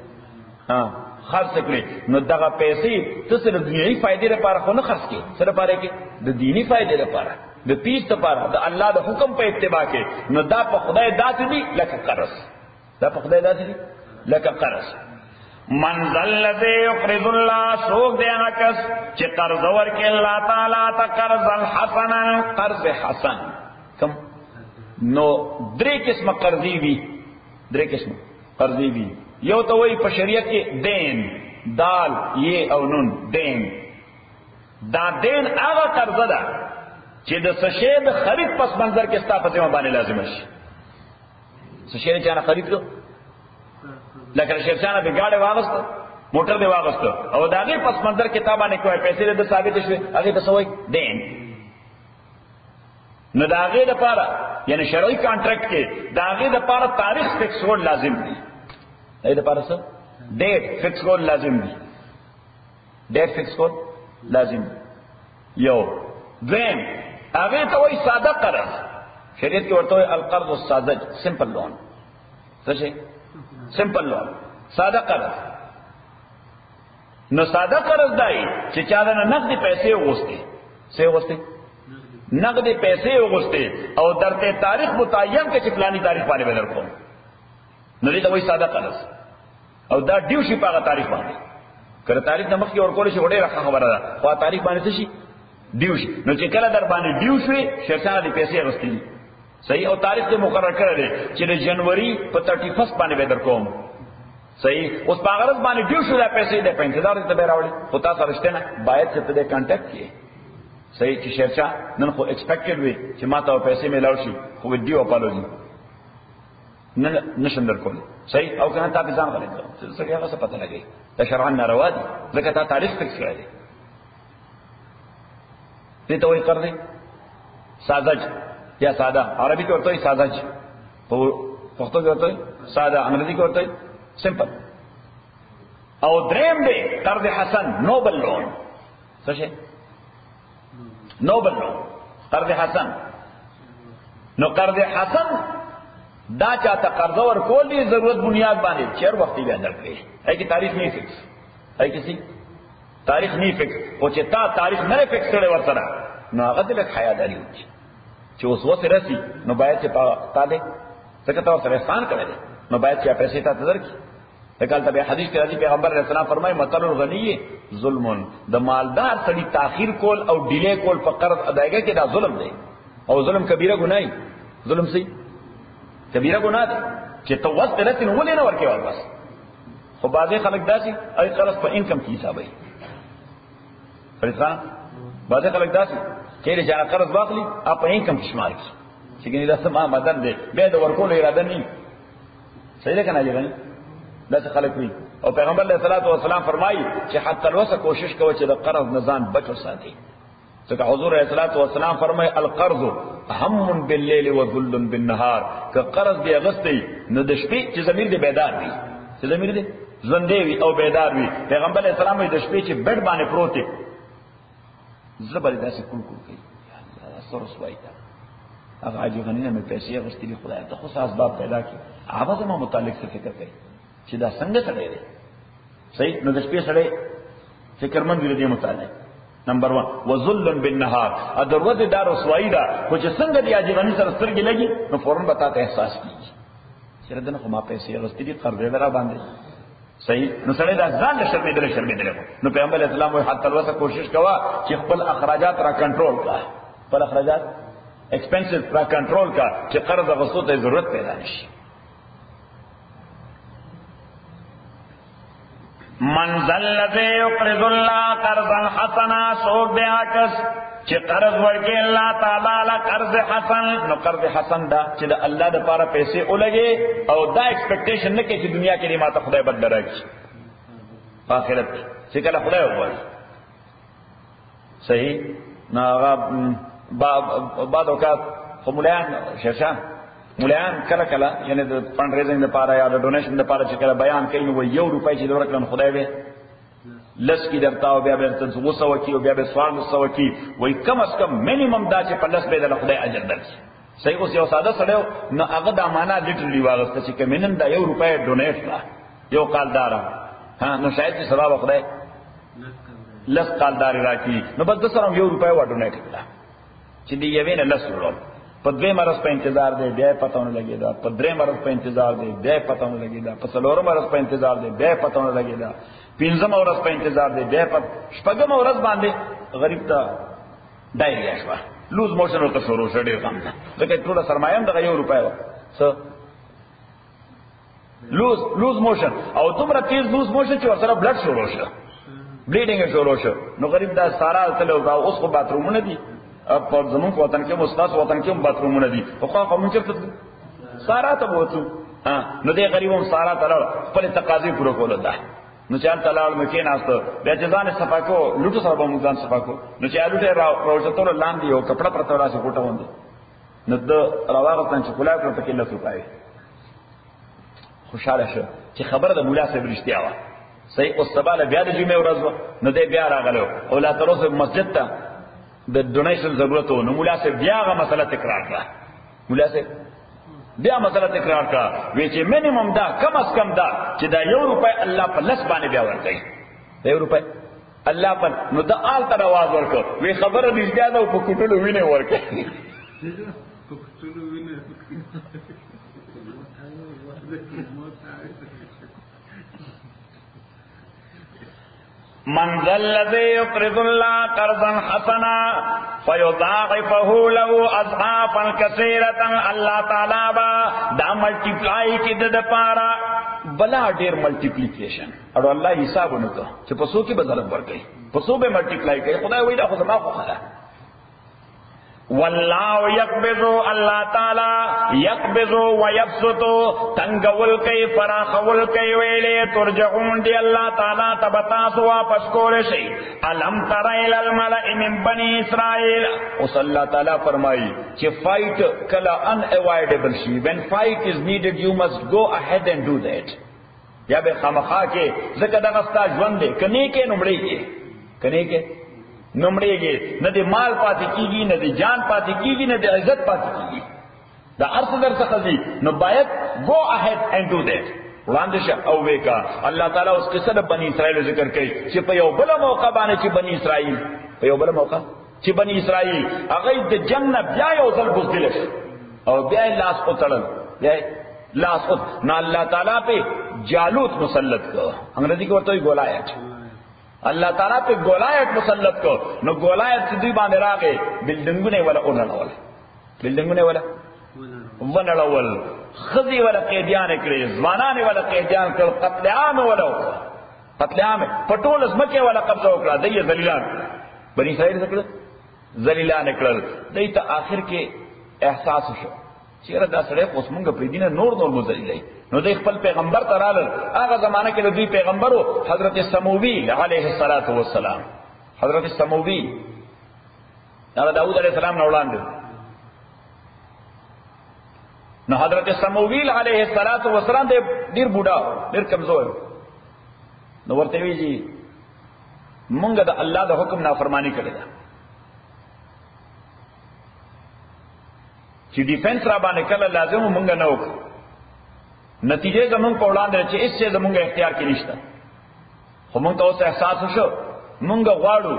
خرڅ کړي، نو دغه پیسې ته صرف دنیوي فائدې لپاره خو نه خرڅ کړي، سره پاره کې د دینی فائدې لپاره، د پیس لپاره، د الله د حکم په اتباع کې. نو دا په خدای داسې دي لکه قرض، دا په خدای داسې دي لکه قرض. من ذا الذی یقرض الله، سوک دے هغه کس چې قرض ورکړي الله تعالی ته قرضا حسنا، قرض حسن. کم نو درې قسمه قرضی وي، درې قسمه قرضی وي. یو ته وایي په شریعت کې دین، دال یہ او نون دین. دا دین هغه قرضه ده چې د سشې د خرید پس منظر کې ستا په ذمہ باندې لازم شي. سشې نه چانه خرید کړو، لکه شیرچانه به گاډي واغسته، موټر دی واغسته، او دا غي پس منظر کې تا باندې کوي پیسې د ثابت شوي، هغه ته سوې دین. نو دا غي د پاره یعنی شرعي کانټریکټ کې دا غي د پاره تاریخ فکس کول لازم دي، دا د پاره څه ډیټ فکس کول لازم دي، ډیټ فکس کول لازم دي. یو دویم هغه ته وایي ساده قرض، شریعت کې ورته وایي القرض الساذج، سمپل لون. څه شي سمپل لون، ساده قرض. نو ساده قرض دی چې چا نه نقدي پیسې وغوښتي، څه وغوښتي؟ نقدي پیسې وغوښتي، او درته تاریخ متعین کې چې فلاني تاریخ باندې بدل کوم، نو دې ته وایي ساده قرض، او دا ډیو شي په هغه تاریخ باندې. کله تاریخ د مخ کې ور کول شي وړه راخه خبره ده خو تاریخ باندې شي دیو شي نو چې کله در باندې دیو شي شرشان دي پیسې غستې صحیح او تاریخ دې مقرر کړل دي چې د جنوري په 31 باندې به در کوم صحیح اوس په غرض باندې دیو شو د پیسې د په انتظار ته به راوړي خو تاسو رښتیا نه باید چې په دې کانټیکټ کې صحیح چې شرشان نن خو ایکسپیکټډ وي چې ما ته پیسې ملاو شي خو دیو اپالوجي نه نشم در کول صحیح او کنه تا به ځان غلط کړو څه هغه څه پته لګي دا شرعاً ناروا دي ځکه تا تاریخ فکس کړی دی دې ته وایي قرض ساذج یا ساده عربي کې ورته ساذج په پښتو کې ورته ساده انګریزي کې ورته سمپل او دریم دی قرض حسن نوبل لون څه شي نوبل لون قرض حسن نو قرض حسن دا چاته قرض ورکول دي ضرورت بنیاد باندې چیر وخت یې درکړي هي کی تاریخ نه فکس هي کسی تاریخ نه فکس او چې تا تاریخ نه فکس کړي ورته نو هغه د حیاداری وي چې اوس وسه رسی نو باید چې تا دې څنګه تا سره احسان کړی نو باید چې پیسې ته درکړي دغه ته حدیث کې راځي پیغمبر رسول الله فرمایي مطر الغنی ظلم د مالدار سړي تاخير کول او ډیلی کول په قرض ادایګه کې دا ظلم دی او ظلم کبیره ګناه ظلم سي کبیره ګناه ده چې تو وخت رسین ولې نه ورکې ور بس خو بعضې خلک داسي ای قرض په انکم کې حسابي فرضان بعضې خلک داسي چې جنا قرض واخلي اپ انکم کې شمار کی چې ګنې لاسه ما بدن دې به د ورکول اراده نه صحیح ده کنه یې داسې خلک وي او پیغمبر علیه الصلاۃ والسلام فرمایي چې حتی الوسه کوشش کوي چې د قرض نزان بچو ساتي ځکه حضور علیه الصلاۃ والسلام فرمایي القرض هم بالليل وذل بالنهار که قرض دی غستې نو د شپې چې ضمیر دې بیدار وي چې ضمیر دې ژوندې وي او بیدار وي پیغمبر علیه السلام د شپې چې بیډ باندې پروت دی زبر داسې کول کوي الله سره سوای تا هغه اجي غنینه مې پیسې غستې دي خدای ته خو اسباب پیدا کړي هغه ما متعلق څه فکر کوي چې دا څنګه سره دی صحیح نو د شپې سره فکرمند دې متعلق نمبر 1 وذل بالنهار ا دروازه دار رسوایی دا خو چې څنګه دی اجي غنی سره سترګې لګي نو فورن بتا ته احساس کیږي چې ردن خو ما پیسې غستې دي قرض درا باندې صحیح نو سره دا ځان له شرمېدل نو پیغمبر اسلام وي حتی الوسه کوشش کوا چې خپل اخراجات را کنټرول کا خپل اخراجات ایکسپنسز را کنټرول کا چې قرض غوښتو ته ضرورت پیدا نشي من ذل الذي يقرض الله قرضا حسنا سوق بیا کس چې قرض ورکړي الله تعالی له قرض حسن نو قرض حسن دا چې د الله د لپاره پیسې ولګي او دا ایکسپیکټیشن نه کوي چې دنیا کې ماته خدای بدل راکړي آخرت چې کله خدای وغواړي صحیح نو هغه بعد اوقات خو مولایان شیخان مولایان کله کله یعنی د فند ریزینګ لپاره یا د ډونیشن لپاره چې کله بیان کوي نو یو روپۍ چې ورکړم خدای به لس کی درتا او بیا به 300 کی او بیا به 400 کی وای کم از کم مینیمم دا چې په لس به د خدای اجر درکړي صحیح اوس یو ساده سره نو هغه د معنا لیټرلی واغسته چې کمنن دا یو روپۍ ډونیټ کړه یو قالدار ها نو شاید چې سبب خدای لس قالدار راکړي نو بس د سره یو روپۍ و ډونیټ کړه چې دی یوې نه لس ورو په دوه مرز په انتظار دی بیا پتاونه لګیدا په درې مرز په انتظار دی بیا پتاونه لګیدا په څلورم مرز په انتظار دی بیا پتاونه لګیدا پنځم مرز په انتظار دی بیا شپږم مرز باندې غریب ته ډایریا شو لوز موشن ورته شروع شو ډیر کم ځکه ټول سرمایه هم دغه یو روپۍ و څه لوز موشن او دومره تیز لوز موشن چې ورسره بلډ شروع شو بلیډینګ شروع شو نو غریب دا سارا تل او اوس خو باترومونه دي اب پر زمون کو وطن کې مستاس وطن کې باترومونه دي خو قوم چې سارا ته وته نو دې غریبوم سارا تل خپل تقاضي پوره کول ده نو چې ان تلال مکه ناستو بیا چې ځان صفا کو لټو سره به ځان صفا کو نو چې الوټه راوځتو لاندې یو کپڑا پرته راشي کوټه وند نو د راوغه څنګه کولا کړ په کې لږ روپای خوشاله شو چې خبره د مولا صاحب رښتیا و صحیح او سباله بیا د جمعې ورځ نو دې بیا راغلو او لا تر اوسه مسجد ته د ډونیشن ضرورت نو مولا صاحب بیا غا مسله تکرار کړه مولا صاحب بیا مسله تکرار کړه وی چې مینیمم دا کم از کم دا چې دا یو روپۍ الله په لس باندې بیا ورکړي یو روپۍ الله په نو دا آل تر आवाज ورکړ وی خبره رښتیا ده په کوټلو وینه ورکړي من ذا الذي يقرض الله قرضا حسنا فيضاعفه له اضعافا كثيرة. الله تعالی با دا ملټیپلای کی د پارا بلا ډیر ملټیپلیکیشن او الله حساب نکړه چې پسو کې بدل ورکړي پسو به ملټیپلای کوي. خدای وایي دا خو زما خو خلا والله يقبض الله تعالی يقبض ويبسط تنگول کوي فراخول کوي ویلې ترجعون دی الله تعالی تبتاسو واپس کول شي. الم تر الى الملأ من بني اسرائيل او الله تعالی فرمایي چې فایټ کلا unavoidable شي. when fight is needed you must go ahead and do that. یا به خامخا کې زکه دغه ستا ژوند دی کني کې نمړېږي کني کې نمړېږي نه دې مال پاتې کیږي نه دې جان پاتې کیږي نه دې عزت پاتې کیږي. دا ارث در څخه دي نو باید go ahead and do that. وړاندې شه او وکا. الله تعالی اوس قصه د بنی اسرائیل ذکر کوي چې په یو بل موقع باندې چې بنی اسرائیل په یو بل موقع چې بنی اسرائیل هغه د جنت بیا یو ځل بوزدل او بیا لاس او تړل بیا لاس او نه الله تعالی په جالوت مسلط کو. انګریزي کې ورته ګولایت. اللہ تعالیٰ پہ گولایت مسلط کو نو گولایت سے دوی باندې راغې بلډنګونه ولا اونړول بلډنګونه ولا ونړول خزي ولا قیدیان کړې ځوانان ولا قیدیان کړ قتل عام ولا قتل عام پټول زمکه ولا قبضه وکړه دای ذلیلان بنی اسرائیل څخه ذلیلان کړل دای ته آخر کې احساس شو چیرې دا سره اوس مونږ په دینه نور مذلیلای نو د خپل پیغمبر ترال هغه زمانہ کې د دوی پیغمبرو حضرت سموی علیه الصلاۃ والسلام. حضرت سموی هغه داوود علیه السلام نه وړاندې نو حضرت سموی علیه الصلاۃ والسلام دې ډیر بوډا ډیر کمزور نو ورته ویږي مونږ د الله د حکم نافرمانی کړې ده چې ډیفنس را باندې کله لازم مونږ نه وکړو نتیجه زمونږ په وړاندې چې هیڅ څه زمونږ اختیار کې نشته. خو مونږ ته اوس احساس وشو مونږ غواړو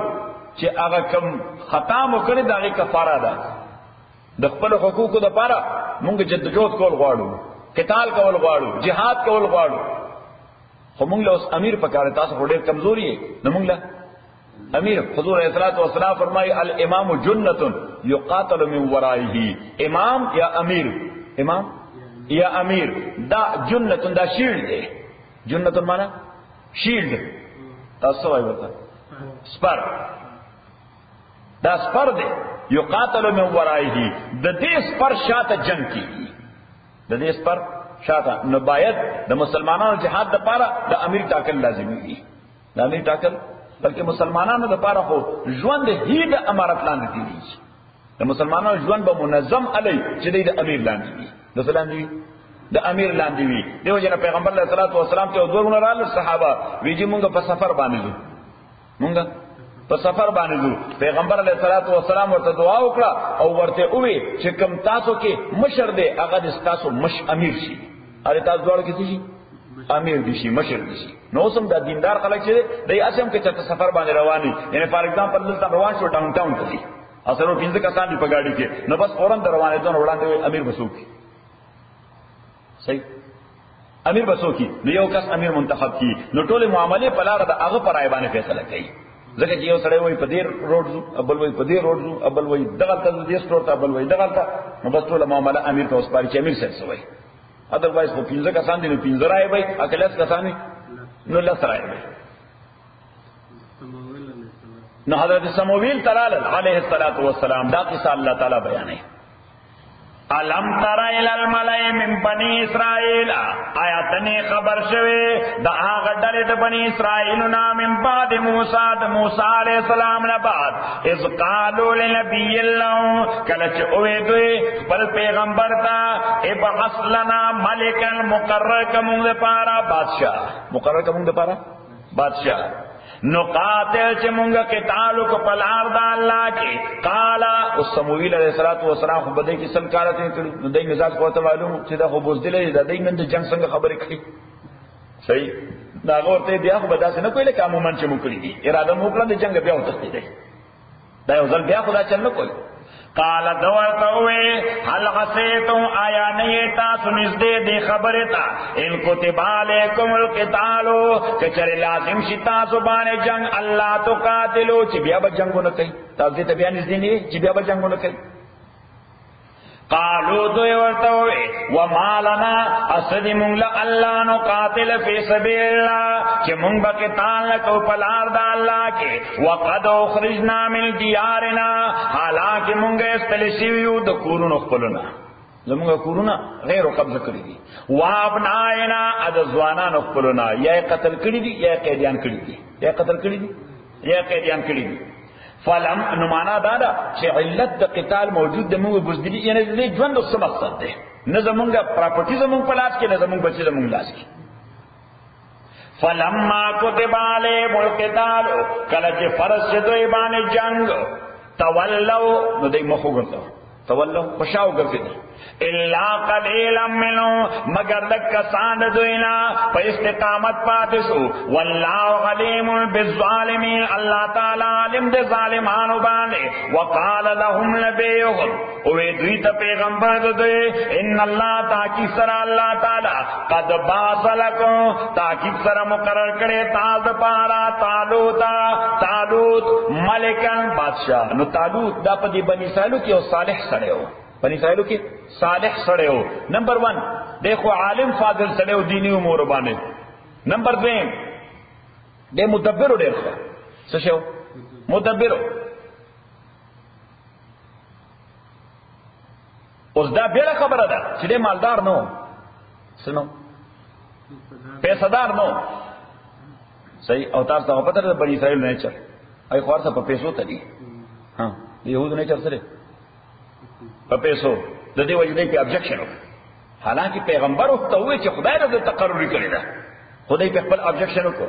چې هغه کم خطا مو کړی د هغې کفاره ده. د خپلو حقوقو دپاره مونږ جدوجہد کول غواړو قتال کول غواړو جهاد کول غواړو. خو مونږ له اوس امیر پکار دی. تاسو خو ډېر کمزوري یې نو مونږ له امیر حضور علیہ الصلوۃ والسلام فرمایي الامام جنة یقاتل من ورائه. امام یا امیر امام یا امیر دا جنتون دا شیلد ہے. جنتون مانا شیلد تاسو وای وتا سپر دا سپر دے یقاتل من ورائه د دې سپر شاته جنگ کی د دې سپر شاته نو باید د مسلمانانو جهاد د پاره د امیر ټاکل لازمي دي. د امیر ټاکل بلکې مسلمانانو د پاره خو ژوند هی د امارت لاندې دي. د مسلمانانو ژوند به منظم علی چې د امیر لاندې دي د سلام دی د امیر لاندې وی. دیو جن پیغمبر علیه الصلوۃ والسلام ته دوه غنرال صحابه ویجی مونږ په سفر باندې ځو مونږ په سفر باندې ځو. پیغمبر علیه الصلوۃ والسلام ورته دعا وکړه او ورته وی چې کوم تاسو کې مشر دی هغه د تاسو مش امیر شي. اره تاسو ډول کې شي امیر دي شي مشر دي شي. نو سم د دیندار خلک چې د اسم کې چې سفر باندې رواني یعنی فار ایگزامپل دلته روان شو ډاون ټاون ته اصلو 15 کسان دی په گاډي کې نو بس فورن روانه دي وړاندې امیر بسوکی صحیح امیر بسوکی نو یو کس امیر منتخب کی نو ټول معاملې په لار د هغه پر ایبانه فیصله کوي. ځکه چې یو سړی وای په دې روډ زو ابل وای په دې روډ زو ابل وای دغه ته دې سټور ته ابل وای دغه ته نو بس ټول معاملې امیر ته وسپاري چې امیر څه وای. ادروایز په 15 کسان دي نو 15 راي وای اکلس کسان نو لس راي وای. نو حضرت سمویل تلال علیہ الصلوۃ والسلام دا قصہ اللہ تعالی بیان ہے. الم تر الى الملأ من بني اسرائيل آیاتنی خبر شوه دا هغه ډلې د بني اسرائیل نا من بعد موسی د موسی علیہ السلام نه بعد اذ قالوا لنبي الله کله چې اوې دوی خپل پیغمبر ته ابعث لنا ملکا مقرر کوم د پاره بادشاہ مقرر کوم د پاره بادشاہ نو قاتل چې مونږه قتالو کو پلار د الله کې قالا او سمویل علیہ الصلوۃ والسلام خو بده کې سم کارته کړو نو دای مزاج کوته معلوم چې دا خو بوزدلې دا دای نن د جنگ څنګه خبرې کوي صحیح دا ورته بیا خو بدا څنګه کوي لکه عموما چې مو کړی دي اراده مو کړل د جنگ بیا وته دی دا یو ځل بیا خدا چل نه کوي قال دورتوے هل عصیتم آیا نہیں تاسو نزدې دې خبره تا ان کتب علیکم القتال کچره لازم شي تاسو باندې جنگ الله تو قاتلو چې بیا به جنگونه کوي تاسو ته بیا نږدې نه چې بیا به جنگونه کوي قالو دوی ورتوے وما لنا اسد مونږ الله نو قاتل فی سبیل الله چې مونږ به قتال نکو په لار د الله کې وقد اخرجنا من دیارنا حالانکه مونږ استلشیو د کورونو خپلنا زمونږ کورونه غیر قبضه کړی دي وابناینا د ځوانانو خپلنا یا قتل کړی دي یا قیدیان کړی دي یا قتل کړی دي یا قیدیان کړی دي فلم نمانا دادا چې علت د قتال موجود د موږ بزدلی یعنی د ژوند د مقصد ده نه زمونږه پراپرټي زمونږ په لاس کې نه زمونږ بچي زمونږ لاس کې فلما كتب عليهم القتال کله چې فرض شو دوی باندې جنگ تولوا نو دوی مخ وګرځاو تولوا پښاو ګرځیدل الا قليلا منهم مگر لک کسان دوینا په استقامت پاتې شو والله علیم بالظالمین الله تعالی علم د ظالمانو باندې وقال لهم نبيهم او دوی ته پیغمبر دوی ان الله تاکي سره الله تعالی قد بعث لكم تاکي سره مقرر کړي تاسو لپاره طالوت ملکن بادشاہ نو طالوت دا په دې بنی اسرائیل کې او صالح سره و بنی اسرائیل کې صالح سره و نمبر 1 دیکھو عالم فاضل سره و دینی امور باندې نمبر 2 د مدبر ډیر څه شو مدبر اوس دا بیره خبره ده چې د مالدار نو سنو پیسادار نو صحیح او تاسو ته پته ده بنی اسرائیل نه چل ای خو ورته په پیسو ته دي ها يهود نه چل سره په پیسو د دې وجه نه په ابجیکشن حالانکه پیغمبر او ته وی چې خدای د تقرری کړی ده خدای په خپل ابجیکشن وکړ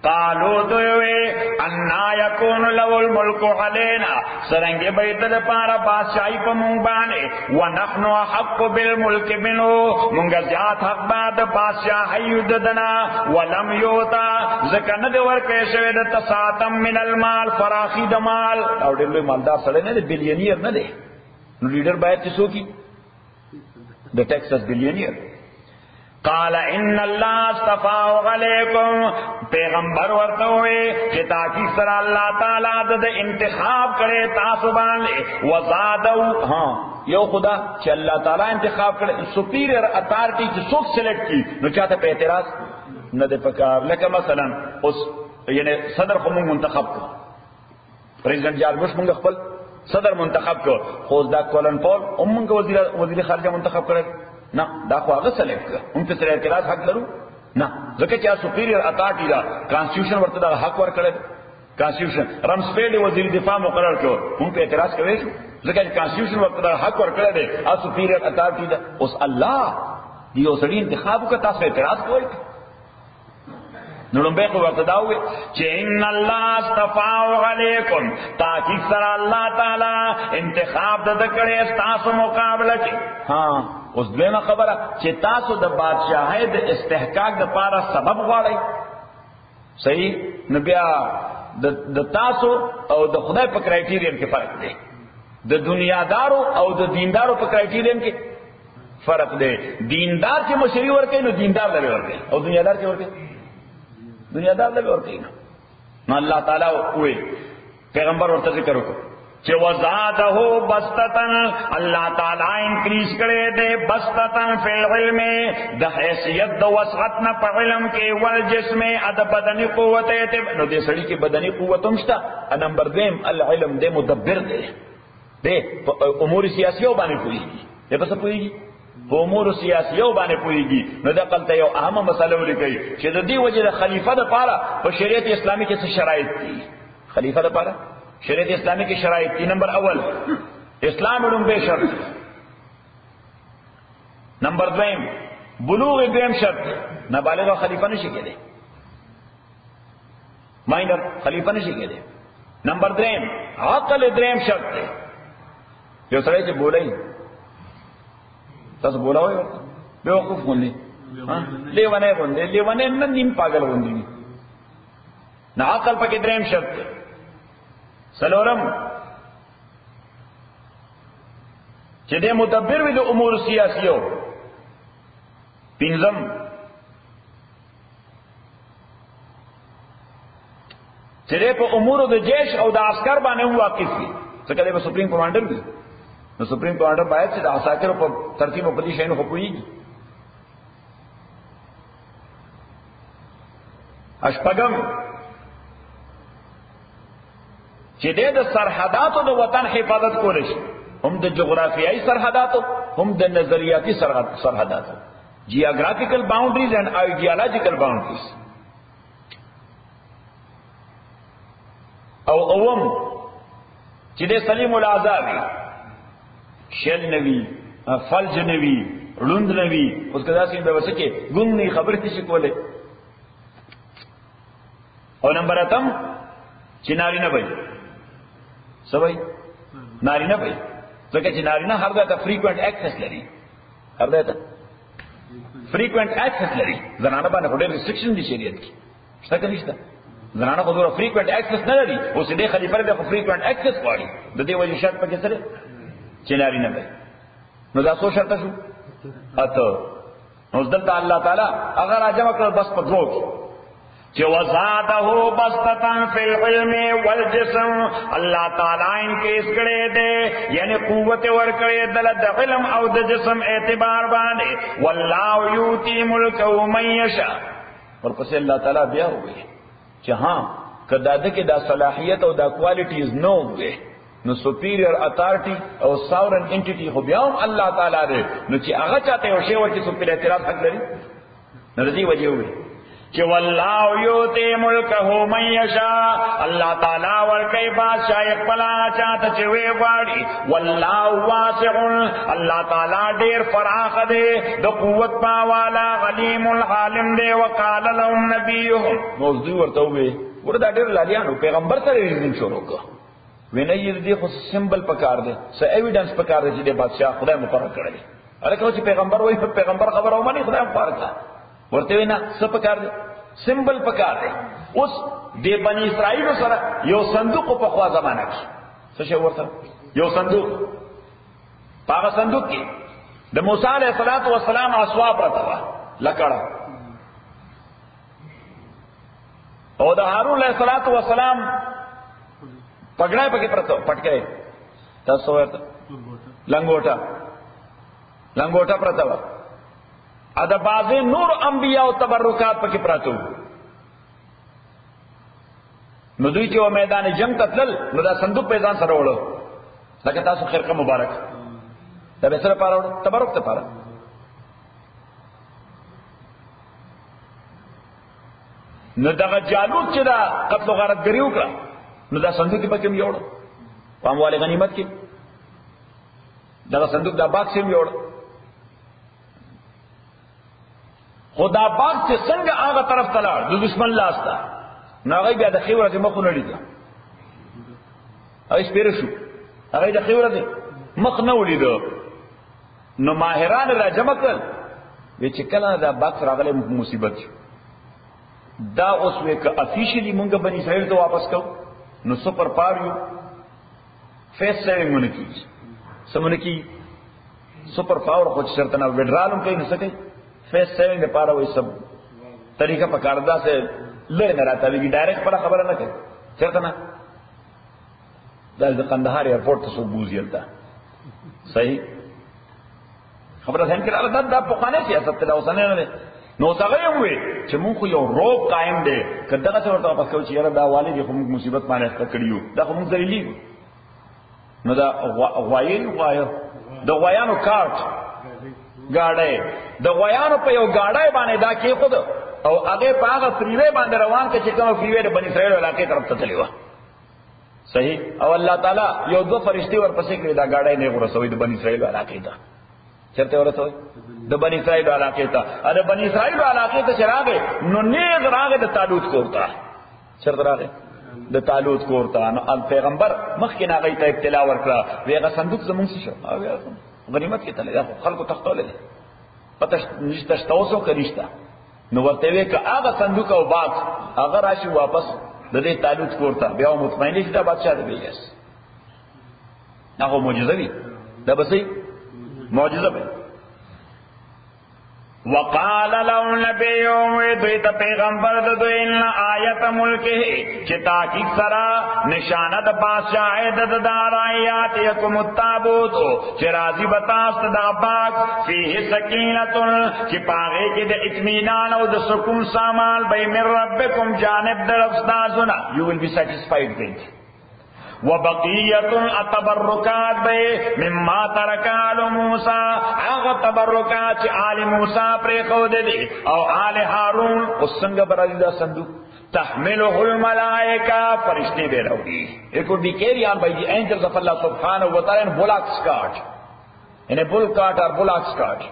قالو دوی ان یکون له الملک علینا سرنګ به د لپاره بادشاہي په مونږ باندې ونحنو حق بالملک منه مونږ زیات حق بعد بادشاہي ددنا ولم یوتا ځکه نه دی ورکړی شوی د تساتم من المال فراخی د مال او ډېر مالدار سره نه دی بلیونیر نه دی نو لیډر باید څه وکړي د ټیکساس بلیونیر قال ان الله اصطفى عليكم پیغمبر ورته وي چې تاکي سره الله تعالی د انتخاب کړي تاسو باندې وزادو ها یو خدا چې الله تعالی انتخاب کړي سپیریئر اتھارټی چې څوک سلیکټ کی نو چاته په اعتراض نه دی پکار لکه مثلا اوس یعنی صدر خو موږ منتخب کړ پریزیدنت جارج بوش موږ خپل صدر منتخب کړ خو دا کولن پول موږ وزیر خارجه منتخب کړ نه دا خو هغه سلیکټ کړ هم په سره اعتراض حق لرو نه ځکه چې سپیریئر اتھارټی دا کانسټیټیوشن ورته دا حق ورکړل کانسټیټیوشن رمسفیلډ وزیر دفاع مقرر کړ هم په اعتراض کوي ځکه چې کانسټیټیوشن ورته دا حق ورکړل دی ا سپیریئر اتھارټی دا اوس الله دی اوسړي انتخاب کو تاسو اعتراض کوئ نو به ورته دا وي چې ان الله اصطفى علیکم تاکي سره الله تعالی انتخاب د کړي تاسو مقابله کې ها اوس دغه خبره چې تاسو د بادشاہي د استحقاق د پاره سبب غواړئ صحیح نو بیا د تاسو او د خدای په کرایټیریم کې فرق دی د دنیادارو او د دیندارو په کرایټیریم کې فرق دی دیندار چې مشری ورکوي نو دیندار لري ورکوي او دنیادار چې ورکوي دنیادار لري ورکوي نو الله تعالی وې پیغمبر ورته ذکر وکړ چې وزاده بسطتن الله تعالی انکریز کړي دې بسطتن فی العلم د حیثیت د وسعت نه په علم کې ول جسم د بدني قوت نو دې سړي کې بدني قوت هم شته نمبر 2 العلم دې مدبر دې امور سیاسیو باندې پوهیږي دې پس پوهیږي په امور سیاسیو باندې پوهیږي نو د قلته یو اهمه مسله ولیکي چې د دې وجه د خلیفہ د پاره په شریعت اسلامي کې څه شرایط دي خلیفہ د پاره شریعت اسلامی کی شرائط تھی نمبر اول اسلام علم بے شرط نمبر 2 بلوغ دویم شرط نابالغ خلیفہ نشی کے دے مائنر خلیفہ نشی کے دے نمبر 3 عقل دریم شرط دے جو سڑے سے بولا ہی تاس بولا ہوئے بے وقوف گوندی لیوانے گوندے لیوانے نیم پاگل گوندی نا عقل پا کے دریم شرط دے سلورم چې دې مدبر وي د امور سیاسیو. پنځم چې دې په امور د جیش او د عسكر باندې واقف وي، ځکه دې په سپریم کمانډر وي. نو سپریم کمانډر باید چې د عساکر په ترتیب او په دې شیانو خو پوهیږي. اشپږم چې دې د سرحداتو د وطن حفاظت کول شي، هم د جغرافیایي سرحداتو هم د نظریاتي سرحداتو، geographical boundaries and ideological boundaries. او اوم چې دې سلیم الاعضاء وي، شل نوی فلج نوی روند نوی، اوس کدا سین به وسکه ګون نه خبرې شي کوله. او نمبر اتم چې نارینه وي، سوي نارینه وي، ځکه چې نارینه هر ځای ته فریکوئنٹ ایکسس لري، هر ځای ته فریکوئنٹ ایکسس لري. زنانه باندې ډېر ریسټریکشن دي شریعت کې، څه کوي نشته. زنانه خو ډېر فریکوئنٹ ایکسس نه لري، اوس دې خلیفہ دې فریکوئنٹ ایکسس غواړي. د دې وجه شرط پکې سره چې نارینه وي. نو دا څو شرط شو؟ اته. نو دلته الله تعالی اگر راجم کړ بس په دوه چې وزاده بسطتن فی العلم والجسم، الله تعالی ان کې اسکړې دے یعنی قوت ور کړې دل د علم او د جسم اعتبار باندې. والله یؤتی ملکه من یشاء. ورپسې الله تعالی بیا وایي چې ها کدا د کې دا صلاحیت او دا کوالټیز نو وي، نو سپیریئر اتھارټی او ساورن انټیټی خو بیا هم الله تعالی دی. نو چې هغه چاته یو شی ورته سپیریئر اعتراف حق لري، نو دې وجه وي کہ واللہ یوتی ملکہ من یشاء، اللہ تعالی ورکی بادشاہ اقبلا چاہتا چوے واڑی. واللہ واسع، اللہ تعالی دیر فراخ دے دو قوت باوالا، غلیم الحالم دے. وقال لهم نبیهم، موضوع ورطوئے وردا دیر لالیانو پیغمبر سر ریزنگ شروع کا وینا یہ دی خود سمبل پکار دے، سا ایویڈنس پکار دے جدے بادشاہ خدا مقرر کردے. ارے کہو چی پیغمبر وہی پیغمبر خبر ہو مانی خدا مقرر کا ورته وینا څه پکار دی؟ سمبل پکار دی. اوس د بنی اسرائیل سره یو صندوق په خوا زمانہ کې څه شی ورته یو صندوق، هغه صندوق کې د موسی علیه السلام اسواب راته و لکړه، او د هارون علیه السلام پګړای پکې پرته پټکې تاسو ورته لنګوټه پرته و. ادا بعض نور انبیاء او تبرکات پکې پراتو. نو دوی چې و میدان جنگ تتل، نو دا صندوق په ځان سره وړو، لکه تاسو خرقه مبارک دا به سره پاره وړو، تبرک ته پاره. نو دغه جالوت چې دا قتل و غارتګری وکړه، نو دا صندوق پکې هم یوړو، په اموال غنیمت کې دغه صندوق دا باکس هم یوړو. خدا باغ چې څنګه هغه طرف ته لاړ د دشمن لاس ته، نو هغه بیا د خیوره د مخ نه لیدل، هغه سپیره شو، هغه د خیوره مخ نه ولیدو. نو ماهران را جمع کړل، وی چې کله دا باغ راغله مصیبت شو. دا اوس وی که افیشلی مونږ بنی اسرائیل ته واپس کو، نو سپر پاریو فیس سیوینګ مونږ کی سمونه کی سپر پاور خو شرط نه وډرالم کوي، نو سکه فیس سیوینگ لپاره وای سب طریقہ پکاردا سے لے نه راته وی ډایرکټ پر خبره نه کوي چرته نه. د قندهار ایرپورټ ته سو بوزیلتا صحیح خبره ځین کړه دا په خانه سیاست ته اوسنه نه. نو څنګه وي چې مونږ یو روب قائم دی، کله څه ورته واپس کوي چې یاره دا والي خو موږ مصیبت باندې اخته کړیو، دا خو موږ ذلیلی. نو دا غوایو د غوایانو کارت گاڑی د غویانو په یو گاڑی باندې دا کې خود او هغه په هغه فریوی باندې روان کې چې کوم فریوی د بنی اسرائیل علاقې طرف ته تللی و. صحیح. او الله تعالی یو دو فرشتي ورپسې کړی دا گاڑی نه ورسوي د بنی اسرائیل علاقې ته. چرته ورسوي؟ د بنی اسرائیل علاقې ته. اره بنی اسرائیل علاقې ته چراغه نو نیغ راغه د طالوت کوړه. چرته راغه د طالوت کوړه. نو پیغمبر مخکې هغه ته ابتلا ورکړه، ویغه صندوق زمونږ شو او غنیمت کې تللی، خلکو تختول دي پته نشته تاسو کنيشته. نو ورته وی که هغه صندوق او باغ هغه راشي واپس د دې طالوت کوړه، بیا مطمئن شي دا بادشاہ دی. بیس هغه معجزه وی دا بسې معجزه به. وقال لهم نبيهم دویت پیغمبر دوی ان آیت ملکه چې تاکید سرا نشانه د بادشاہ د دارایات یکم التابوت چې راضی بتاست د پاک فيه سکینۃ چې پاغه کې د اطمینان او د سکون سامان به من ربکم جانب در استادنا you will be satisfied with. وبقیت التبرکات بے مما ترک آل موسیٰ آغا تبرکات چی آل موسیٰ پریخود دی او آل ہارون اس سنگ برازی دا صندوق تحملہ الملائکہ فرشتے بے روگی. It would be carried on by the angels of Allah subhanahu wa ta'ala in bullock's cart, in a bull cart or bullock's cart.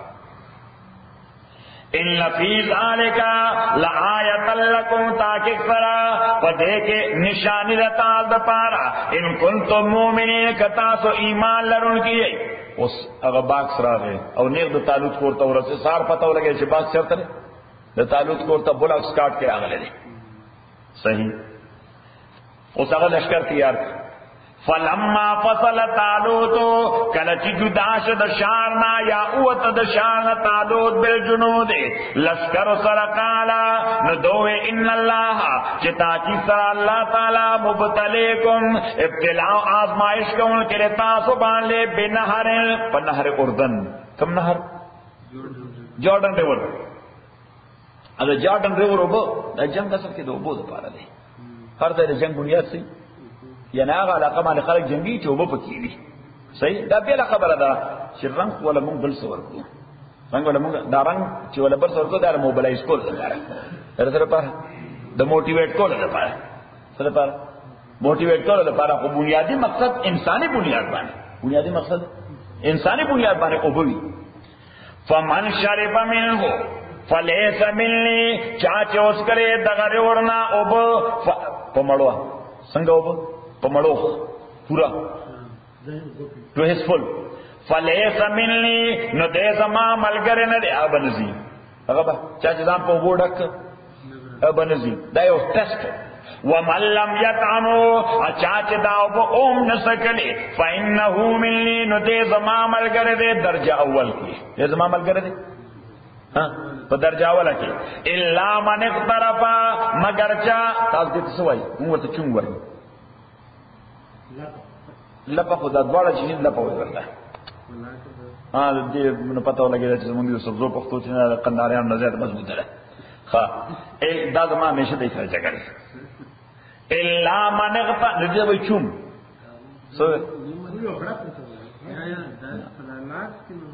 ان فی ذالک لآیۃ لکم تاکہ سرا پدیکے نشانی رتال دا پارا ان کنتم مومنین کتاسو ایمان لرن کیے. اس اگر باکس را گئے اور نیغ دا تالوت کورتا ہو رسے سار پتہ ہو لگے چھے باکس چرتا رہے دا تالوت کورتا بلاکس کاٹ کے آگلے دے صحیح. اس اگر لشکر تیار فلما فصل طالوت کلچ جدا شد شارنا یا اوت د شارنا طالوت بالجنود لشکر سر قالا ندوے ان اللہ چتا کی سر اللہ تعالی مبتلیکم ابتلاء آزمائش کو ان کے تاسو بان لے بنہر پنہر اردن. کم نہر؟ جارڈن ریور. اگر جارڈن ریور اوبو جنگ اصل کے دو اوبو دا پارا دے ہر دے جنگ بنیاد سی یعنی هغه علاقه باندې خلک جنگي چې وبو پکې دي صحیح. دا بیا خبره ده چې رنگ ولا مونږ بل څه ورکو رنگ ولا مونږ دا رنگ چې ولا بل څه ورکو دا موبلایز کول دا سره پر د موټیویټ کول لپاره سره پر موټیویټ کول لپاره خو بنیادی مقصد انساني بنیاد باندې بنیادی مقصد انساني بنیاد باندې اوبوي. فمن شرب منه فليس مني چا اوس کرے دغه ورنا اوب پمړوا څنګه اوب پمڑو پورا تو ہس فل فلیس منی نو دے زما ملگر نہ دے ابنزی هغه چا ځان په وډک ابنزی دا یو ټیسټ ومن لم يطعموا اچاچ داو په اوم نسکلی فانه منی نو دے زما ملگر دے درجہ اول کی دے زما ملگر دے ہاں په درجہ اول کی الا من اقترف مگر چا تاسو دې سوای موږ ته چون وایي لپا خدا دوارا چیزیں لپا ہوئی کرتا ہے ہاں دې منو پتہ لګی چې موږ یو سبزو پختو چې نه قنداریان نظر مضبوط ده ښه دا زما همیشه دې سره چګړي الا من اغفا دې وای چوم سو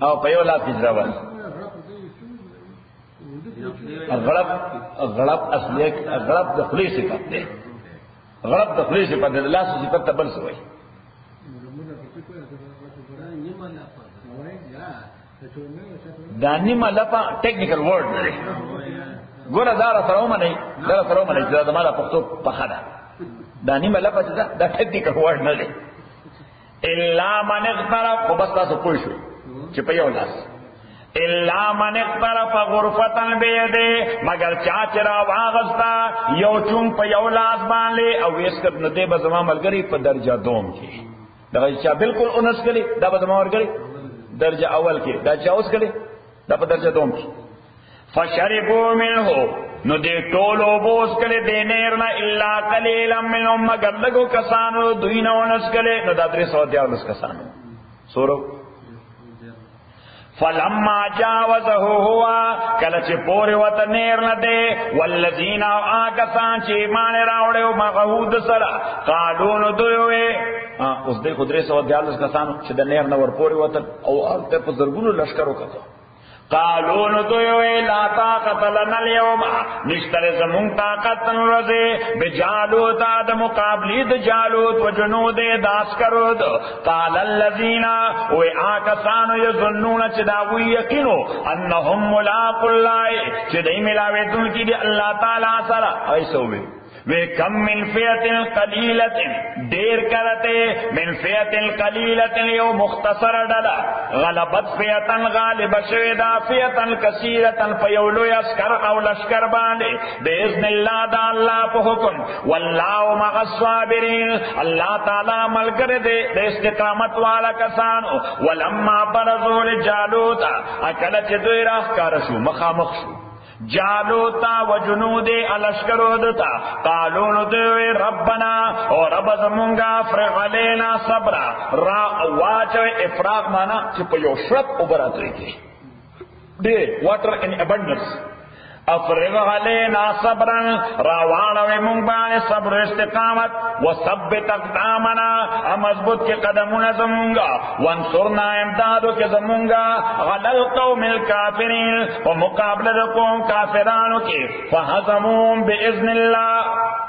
او په یو لاس کې ځوان غړپ اصلي غړپ د خلی صفت ده غړپ د خلی صفت ده لاس صفت بل سوی دا نیمه لپا ټیکنیکل ورډ دی ګوره دا را سره ومنئ دا را سره ومنئ چې دا زما د پښتو پخه ده دا نیمه لپا چې دا ټیکنیکل ورډ نه دی الا من اغترف خو بس تاسو پوه شئ چې په یو لاس الا من اغترف غرفة بیده مگر چا چې را واغستا یو چون په یو لاس باندې او ویس کړ نو دې به زما ملګري په درجه دوم کې دا چې بالکل اونس کړي دا به زما ورګړي درجہ اول کی دا چاوس کړي دا په درجہ دوم کی فشربوا منه نو دې ټولو بوس کړي دې نهرنا الا قليلا منهم مگر لګو کسانو دوی نه ونس کړي نو دا 340 کسانو سورو فلما جاوزه هو کله چې پورې وته نهرنا دې والذین آکسان چې ایمان راوړو مغهود سره قالون دوی اوس دې خدای سو دیالس کسانو چې د نهر نور پورې وته او ارته په زرګونو لشکرو کته قالون دوی لا طاقت لنا اليوم نشتر زمون طاقت نرزه بجالوت د مقابله د جالوت و جنود داس کرود قال الذين واكسانو يظنون چې دا وی یقینو انهم ملاق الله چې دای ملاوي دن کې دی الله تعالی سره ایسو وي وی کم من فیت قلیلت دیر کرتے من فیت قلیلت یو مختصر ڈلا غلبت فیتا غالب شویدا فیتا کثیرتا فیولو اسکر او لشکر باندے بیزن اللہ دا اللہ پا حکم واللہ مع الصابرین اللہ تعالی ملگر دے استقامت والا کسانو ولما برزو لجالوتا اکلت دوی راہ کارشو مخامخ شو جالوتا و جنود الاشکرودتا قالون دوی ربنا اور رب زمونگا افرغ علینا صبرا را واچو افراغ مانا چپا یو شرط عبرات رہی دے واٹر ان ابنڈنس افرغ علینا صبرا راوانوی منبان صبر استقامت و ثبت اقدامنا مضبوط کے قدمون زمونگا وانصرنا امدادو کے زمونگا غلی القوم الكافرین و مقابل قوم کافرانو کے فہزمون باذن اللہ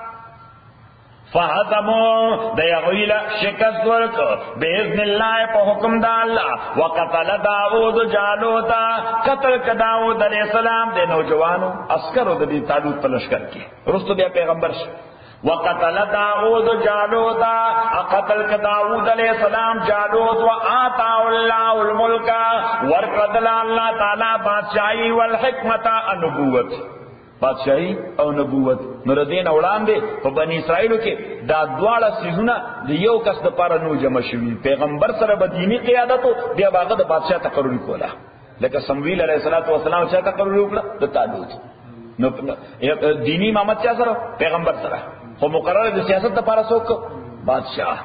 فہزمون دیغویل شکست ورک باذن اللہ پا حکم دا اللہ وقتل داود جالوتا قتل کا داود علیہ السلام دے نوجوانو اسکرو دی تالوت پلشکر کی رستو دیا پیغمبر وقتل داود جالوتا قتل کا داود علیہ السلام جالوت و آتا اللہ الملک ورقدل اللہ تعالی بادشاہی والحکمت النبوت بادشاہی او نبوت نردین اولان دے پا بنی اسرائیلو کے دا دوارا سیزونا دی یو کس دا پارا نو جمع شوی پیغمبر سر بدینی قیادتو بیا باغا دا بادشاہ تقرری کولا لکہ سمویل علیہ السلام چاہ تقرری کولا دا تالوت دینی امامت چاہ سر پیغمبر سر خو مقرر دا سیاست دا پارا سوک بادشاہ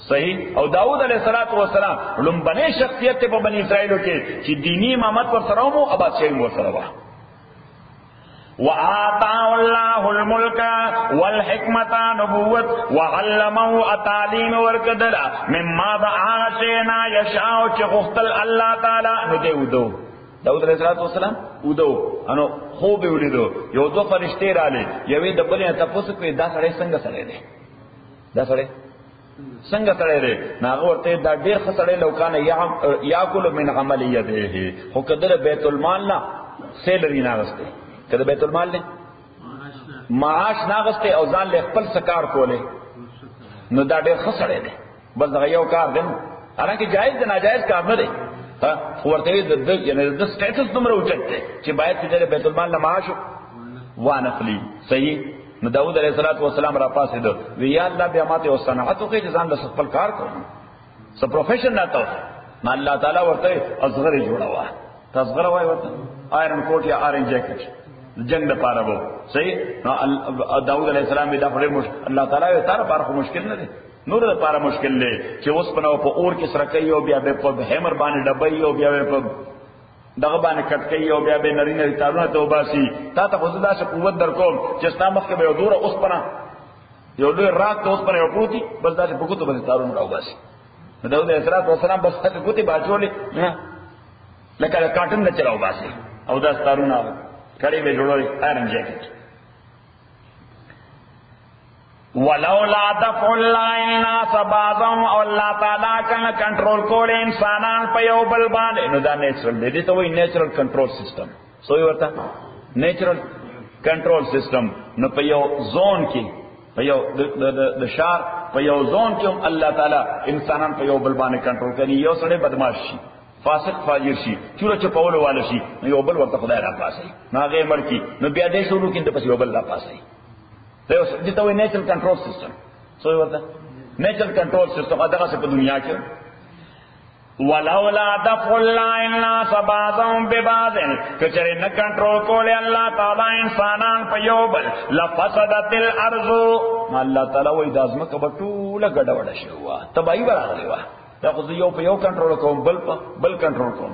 صحیح او داود علیہ السلام لنبنے شخصیت تے پا بنی اسرائیلو کے چی دینی امامت پر سراؤمو اب بادشاہی مور سراؤا وآتاه الله الملك والحكمة نبوت وعلمه التعليم ورکدلا مما دعاشینا یشاو چه خختل اللہ تعالی ندے ادو داود علیہ السلام ادو انو خوب اولیدو یو دو فرشتے رالے یوی دبلی تپوسک وی دا سڑے سنگ سڑے دے دا سڑے سنگ سڑے دے ناغو ورتے دا دیر خسڑے لوکان یاکل من عملی یدے خو کدر بیت المال نا سیلری ناغستے کدر بیت المال لے معاش ناغستے او ځان لے خپل سکار کولے نو دا ډیر خسړې دي بس دا یو کار دی حالانکه جایز دی ناجایز کار نه دی ورته د یعنی د سټیټس دومره اوچت دی چې باید چې بیت المال نه معاش وانخلی صحیح نو داود علیہ السلام را پاسې دو وی یا الله بیا ماته او صنعت او کې ځان د خپل کار کوم س پروفیشن نه تا نه الله تعالی ورته اصغر جوړاوه تصغر وای ورته آیرن کوټ یا آرنج جیکٹ جنگ د پاره وو صحیح داود علیہ السلام دا پر الله تعالی یې تر پاره مشکل نه دی نور د پاره مشکل دی چې اوس پنو په اور کې سره کوي او بیا په هیمر باندې ډبای او بیا په دغه باندې کټ کوي او بیا به نری نری تارونه ته وباسي تا ته خو دا څه قوت در کوم چې ستا مخ کې به دوره اوس پنه یو دوی رات ته اوس پنه پروتي بس دا په کوته باندې تارونه راوباسي داود علیہ السلام بس ته کوتي باچولې نه لکه کاټن نه چلاو باسي او دا تارونه کڑی میں جوڑوئی آئرن جیکٹ ولولا دفع اللہ الناس بعضهم او اللہ تعالیٰ کنا کنٹرول کولے انسانان پا یو بل باندے نو دا نیچرل دے دیتا وہی نیچرل کنٹرول سسٹم سوئی ورطا نیچرل کنٹرول سسٹم نو پا یو زون کی پا یو دشار پا یو زون کی اللہ تعالیٰ انسانان پا یو بل باندے کنٹرول کرنی یو سڑے بدماش شی فاسق فاجر شي چوره چپولو والا شي نو یو بل ورته خدای را پاسي نو هغه مرکی نو بیا دې شروع کین ته پس یو بل را پاسي ته دې ته وایي نیچرل کنټرول سیستم سو ورته نیچرل کنټرول سیستم هغه څه په دنیا کې ولولا دفع الله الناس بعضهم ببعض کچره نه کنټرول کوله الله تعالی انسانان په یو بل لفسدت الارض الله تعالی وایي د ازمکه په ټوله ګډوډه شو تباہی راغلی و دا خو یو په یو کنټرول کوم بل کنټرول کوم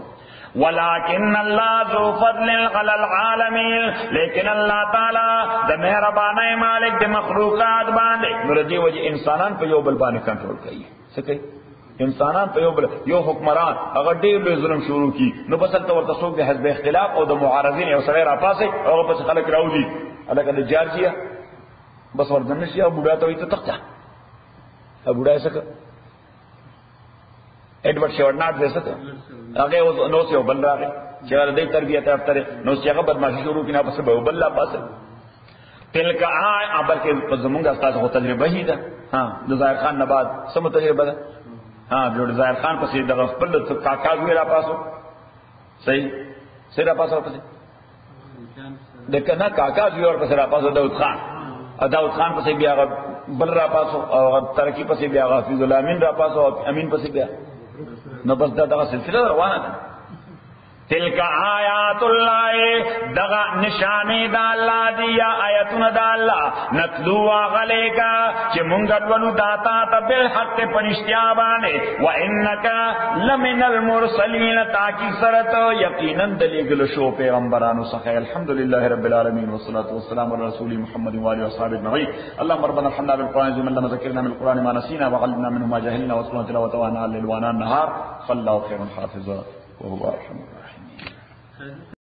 ولکن الله ذو فضل علی العالمین لیکن الله تعالی د مهربانای مالک د مخلوقات باندې نور دی وجه انسانان په یو بل باندې کنټرول کوي څه کوي انسانان په یو بل یو حکمران هغه ډیر لوی ظلم شروع کی نو بس تل ورته څوک د حزب اختلاف او د معارضین یو سره را پاسه او په خلک راوځي الګا د جارجیا بس ورته نشي او بوډا ته وي ته تخته او بوډا یې څه ایڈورڈ شیورناٹ جیسا تھا آگے وہ نو سے بن رہا ہے چہرہ دے تربیت افتر نو سے هغه بدمعشی شروع کی نا پس به بل لا پاس तिलका आय बल्कि जमुंगा स्ताद हो तजर्बा ही था। हाँ ज़ाहिर खान नबाद सम तजर्बा था। हाँ जो ज़ाहिर खान पसी दगा पल्ल तो काका हुएरा पासो सही सेरा पासो पसी देखा ना काका हुए और पसेरा पासो दाऊद खान पसी बिया बल रा पासो और तरक्की पसी बिया हाफिजुल अमीन रा पासो और अमीन पसी बिया न बस दगा सिलसिला रवाना था। तिलका आयातुल्लाह दगा निशाने दा अल्लाह दिया आयतुन दा अल्लाह नतलुआ गलेका कि मुंगट वनु दाता तबिल हक परिश्त्या बाने व इन्नका लमिनल मुरसलीन ताकि सरत यकीनन दलील शो पैगंबरानो सखे। अल्हम्दुलिल्लाह रब्बिल आलमीन वस्सलातु वस्सलामु अला रसूली मुहम्मद व आलिहि वसहबिहि अजमईन। अल्लाहुम्मा रब्बना हम्ना बिल कुरान जुमला ज़किरना मिनल कुरान मा नसीना व अल्लिमना मिन्हु मा जहलना व सुन्नत तिलावतहु आना अल-लैल व आना अन-नहार फल्लाहु खैरुन हाफिज़ा व हुवा अर्हमुर राहिमीन।